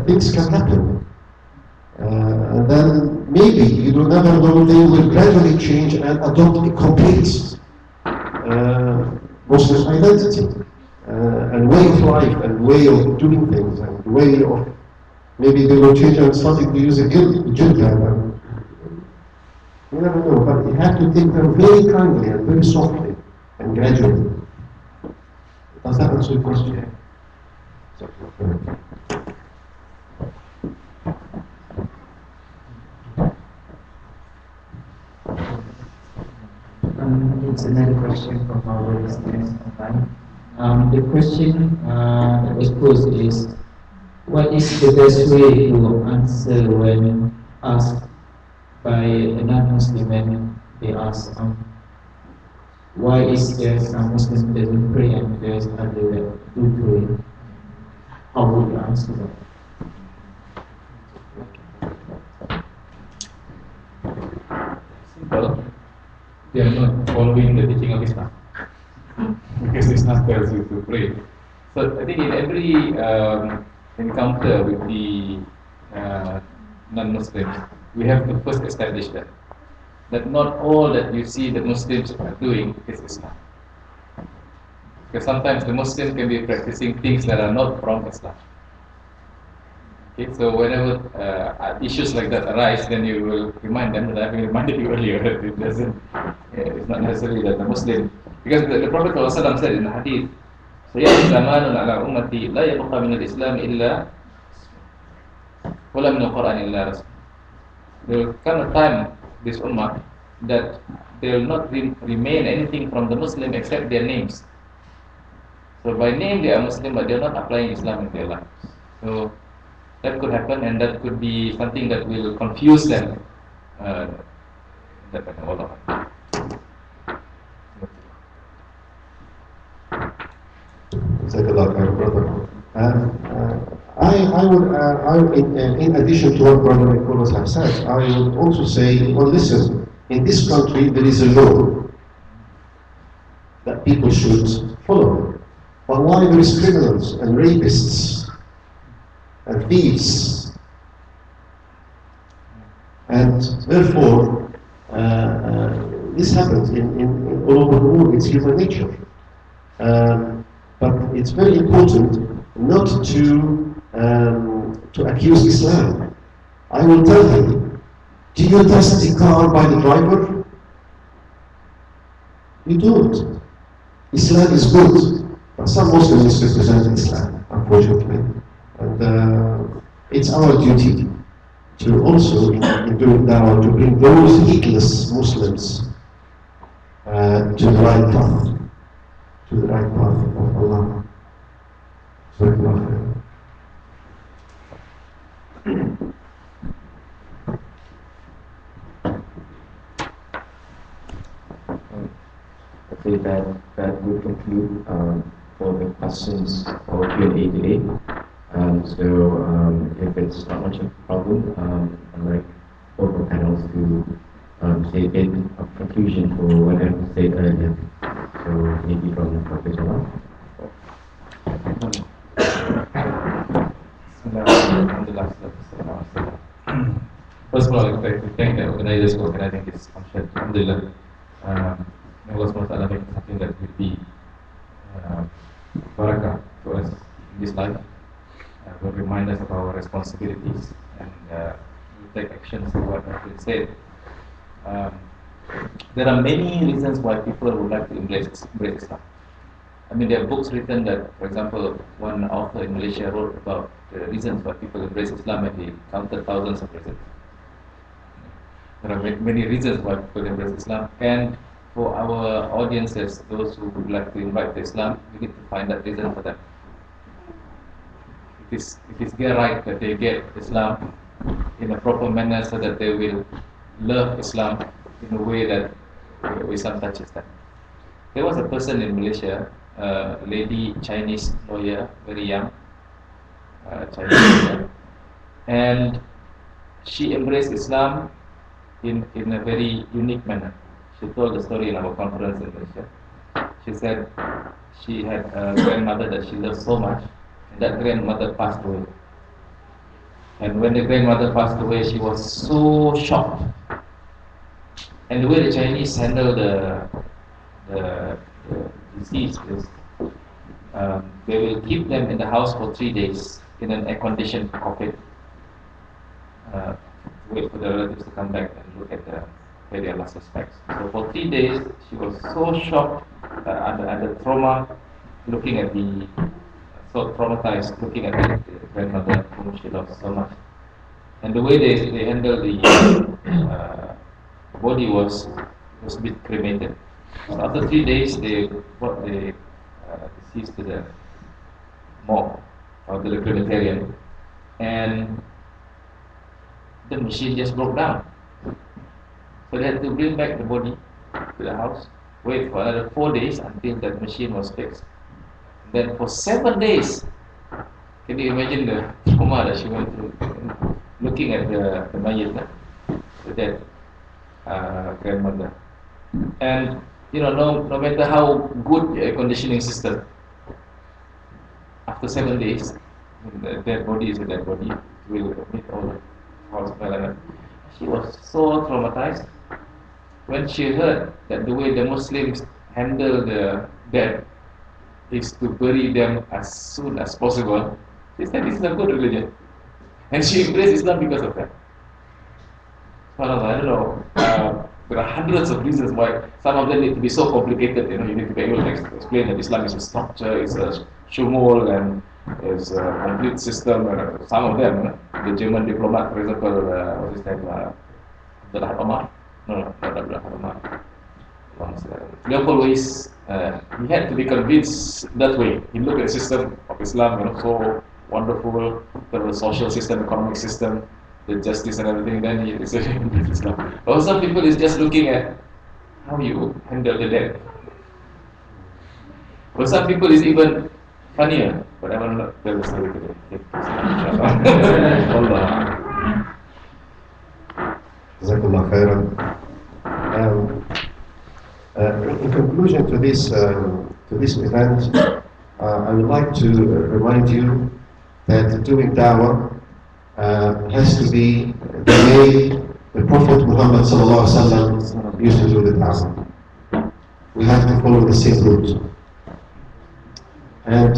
Things can happen. And then maybe, you will never know, they will gradually change and adopt a complete Muslim identity and way of life and way of doing things and way of, maybe they will change and starting to use a jilbab. You never know, but you have to take them very kindly and very softly and gradually. Does that answer your question? It's another question from our listeners online. The question that was posed is, what is the best way to answer when asked by a non-Muslim when they ask, why is there some Muslims that don't pray and there's other that do pray? How would you answer that? Simple. They are not following the teaching of Islam. Because Islam tells you to pray. So I think in every encounter with the non-Muslims, we have to first establish that not all that you see the Muslims are doing is Islam. Because sometimes the Muslims can be practicing things that are not from Islam. Okay, so whenever issues like that arise, then you will remind them that I have reminded you earlier. It doesn't. It's not necessarily that the Muslim, because the Prophet ﷺ said in the hadith, "Sayyidu zamanun ala ummati la yabqa min al-Islam illa wala min al-Quran illa rasul." There will come a time, this ummah, that there will not remain anything from the Muslim except their names. So by name they are Muslim, but they are not applying Islam in their lives. So that could happen, and that could be something that will confuse them. In addition to what Brother Nicholas has said, I would also say, well, listen, in this country there is a law that people should follow. But why there is criminals and rapists and thieves? And therefore, this happens in all over the world. It's human nature. But it's very important not to accuse Islam. I will tell him, do you test the car by the driver? You don't. Islam is good, but some Muslims represent Islam, unfortunately. And it's our duty to also, in doing dawah, to bring those heedless Muslims to the right path, of Allah. Okay, that would conclude for the questions for Q&A today. If it's not much of a problem, I'd like both the panels to say a bit of conclusion for what I said earlier. So maybe from Dr. Galal. First of all, I'd like to thank the organizers for organizing this function. Alhamdulillah. Allah SWT make something that will be barakah to us in this life. Will remind us of our responsibilities and will take actions of what has been said. There are many reasons why people would like to embrace Islam. I mean, there are books written that, for example, one author in Malaysia wrote about the reasons why people embrace Islam, and he counted thousands of reasons. There are many reasons why people embrace Islam, and for our audiences, those who would like to invite to Islam, we need to find that reason for them. it is their right that they get Islam in a proper manner so that they will love Islam in a way that Islam touches them. There was a person in Malaysia, a lady Chinese lawyer, very young, Chinese lawyer, and she embraced Islam in a very unique manner. She told the story in our conference in Malaysia. She said she had a grandmother that she loved so much, and that grandmother passed away. And when the grandmother passed away, she was so shocked. And the way the Chinese handle the deceased is they will keep them in the house for 3 days in an air-conditioned coffin. Wait for the relatives to come back and look at where their last respects. So for 3 days, she was so shocked at the trauma, looking at so traumatized, looking at the grandmother whom she loved so much. And the way they handled the body was a bit cremated. So after 3 days, they brought the deceased to the morgue or to the crematorium, and the machine just broke down. So they had to bring back the body to the house, wait for another 4 days until that machine was fixed. And then for 7 days, can you imagine the trauma that she went through, looking at the mayat, the dead grandmother. And no matter how good the air conditioning system, after 7 days, the dead body is a dead body, will meet all the house element. She was so traumatized when she heard that the way the Muslims handle the dead is to bury them as soon as possible. She said this is a good religion, and she embraced Islam because of that. I don't know. There are hundreds of reasons why. Some of them need to be so complicated. You need to be able to explain that Islam is a structure, it's a shumul, and it's a complete system. Some of them, the German diplomat, for example, what's his name? Abdullah Omar? No, not Abdullah Omar. Leopold Weiss, he had to be convinced that way. He looked at the system of Islam, so wonderful, the social system, economic system, the justice and everything, then he said Islam. But some people is just looking at how you handle the dead. But some people is even funnier, but I will not tell the story today. Allah. Jazakallah khairan. In conclusion to this event, I would like to remind you that doing da'wah has to be the way the Prophet Muhammad ﷺ used to do the da'wah. We have to follow the same route. And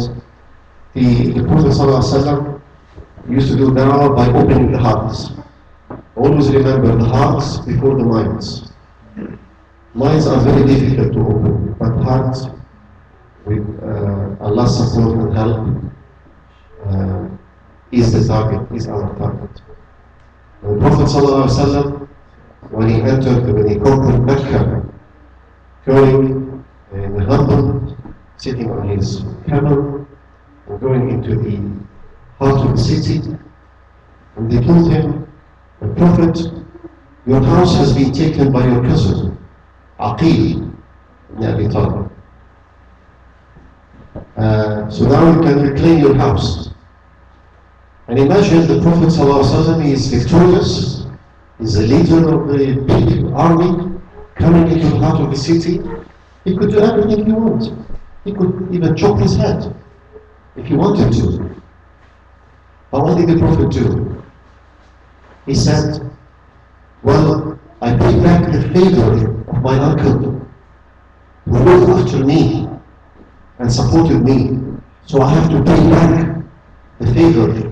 the Prophet ﷺ used to do da'wah by opening the hearts. Always remember the hearts before the minds. Minds are very difficult to open, but hearts, with Allah's support and help, is the target, is our target. The Prophet ﷺ, when he conquered Mecca, going in humble, sitting on his camel, and going into the heart of the city, and they told him, the Prophet, your house has been taken by your cousin, Aqil ibn Abi Talib. So now you can reclaim your house. And imagine the Prophet ﷺ is victorious, is the leader of the big army, coming into the heart of the city. He could do everything he wants. He could even chop his head if he wanted to. But what did the Prophet do? He said, well, I pay back the favor of my uncle who looked after me and supported me. So I have to pay back the favor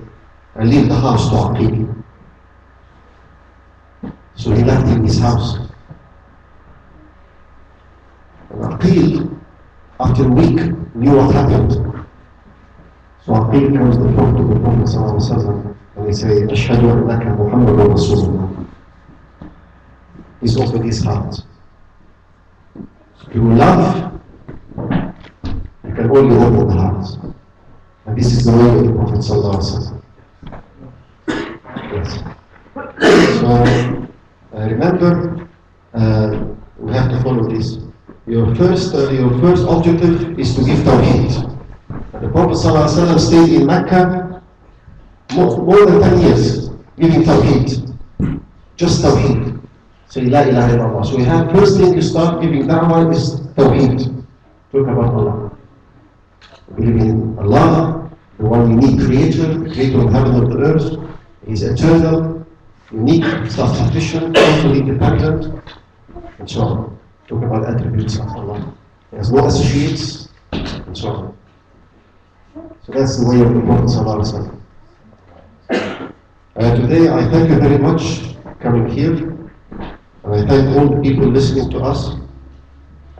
and leave the house to Aqil. So he left in his house. And Aqil, after a week, knew what happened. So Aqil comes to the Prophet ﷺ and he says, Ashhadu annaka Muhammadun Rasulullah. He's opened his heart. Through love, you can only open the heart. And this is the way of the Prophet Sallallahu Alaihi Wasallam. Yes. So remember, we have to follow this. Your first objective is to give Tawheed. The Prophet Sallallahu Alaihi Wasallam stayed in Mecca more than 10 years, giving Tawheed. Just Tawheed. Say La ilaha illallah. So we have first thing you start giving da'wah is Tawheed. Talk about Allah. Believe in Allah, the one unique creator, creator of heaven and the earth. He's eternal, unique, self-sufficient, totally dependent, and so on. Talk about attributes of Allah. He has no associates, and so on. So that's the way of the Prophet Sallallahu Alaihi Wasallam. Today I thank you very much for coming here, and I thank all the people listening to us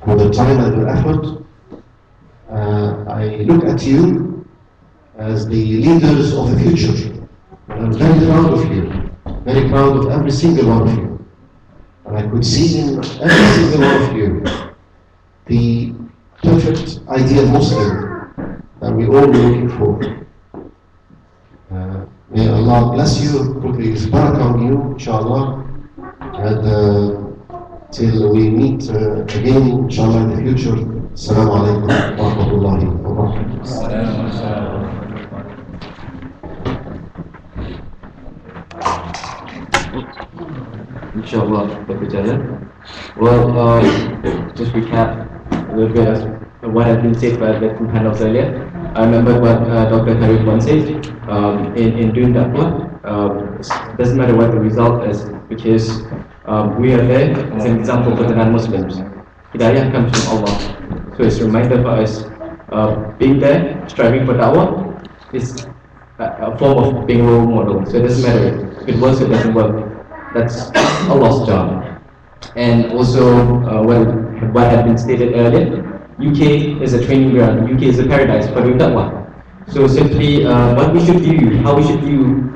for their time and their effort. I look at you as the leaders of the future. I'm very proud of you, very proud of every single one of you. And I could see in every single one of you the perfect ideal Muslim that we all were looking for. May Allah bless you, put His barakah on you, inshallah, and till we meet again, inshallah, in the future. Assalamu alaikum wa rahmatullahi wa barakatuh. Inshallah, Dr. Galal. Well, just recap a little bit of what has been said by the two panels earlier. I remember what Dr. Harif once said, in doing Dakwah, it doesn't matter what the result is, because we are there as an example for the non-Muslims. Hidayah comes from Allah. So it's a reminder for us, being there, striving for Dakwah, is a form of being a role model. So it doesn't matter if it works or it doesn't work. That's Allah's job. And also, what had been stated earlier, UK is a training ground, UK is a paradise for doing Dakwah. So simply, what we should view, how we should view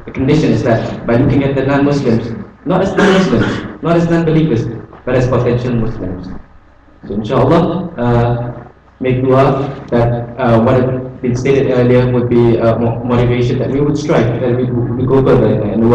the condition is that by looking at the non-Muslims, not as non-Muslims, not as non-believers, but as potential Muslims. So inshallah, make dua that what had been stated earlier would be motivation that we would strive, that we go further in the world.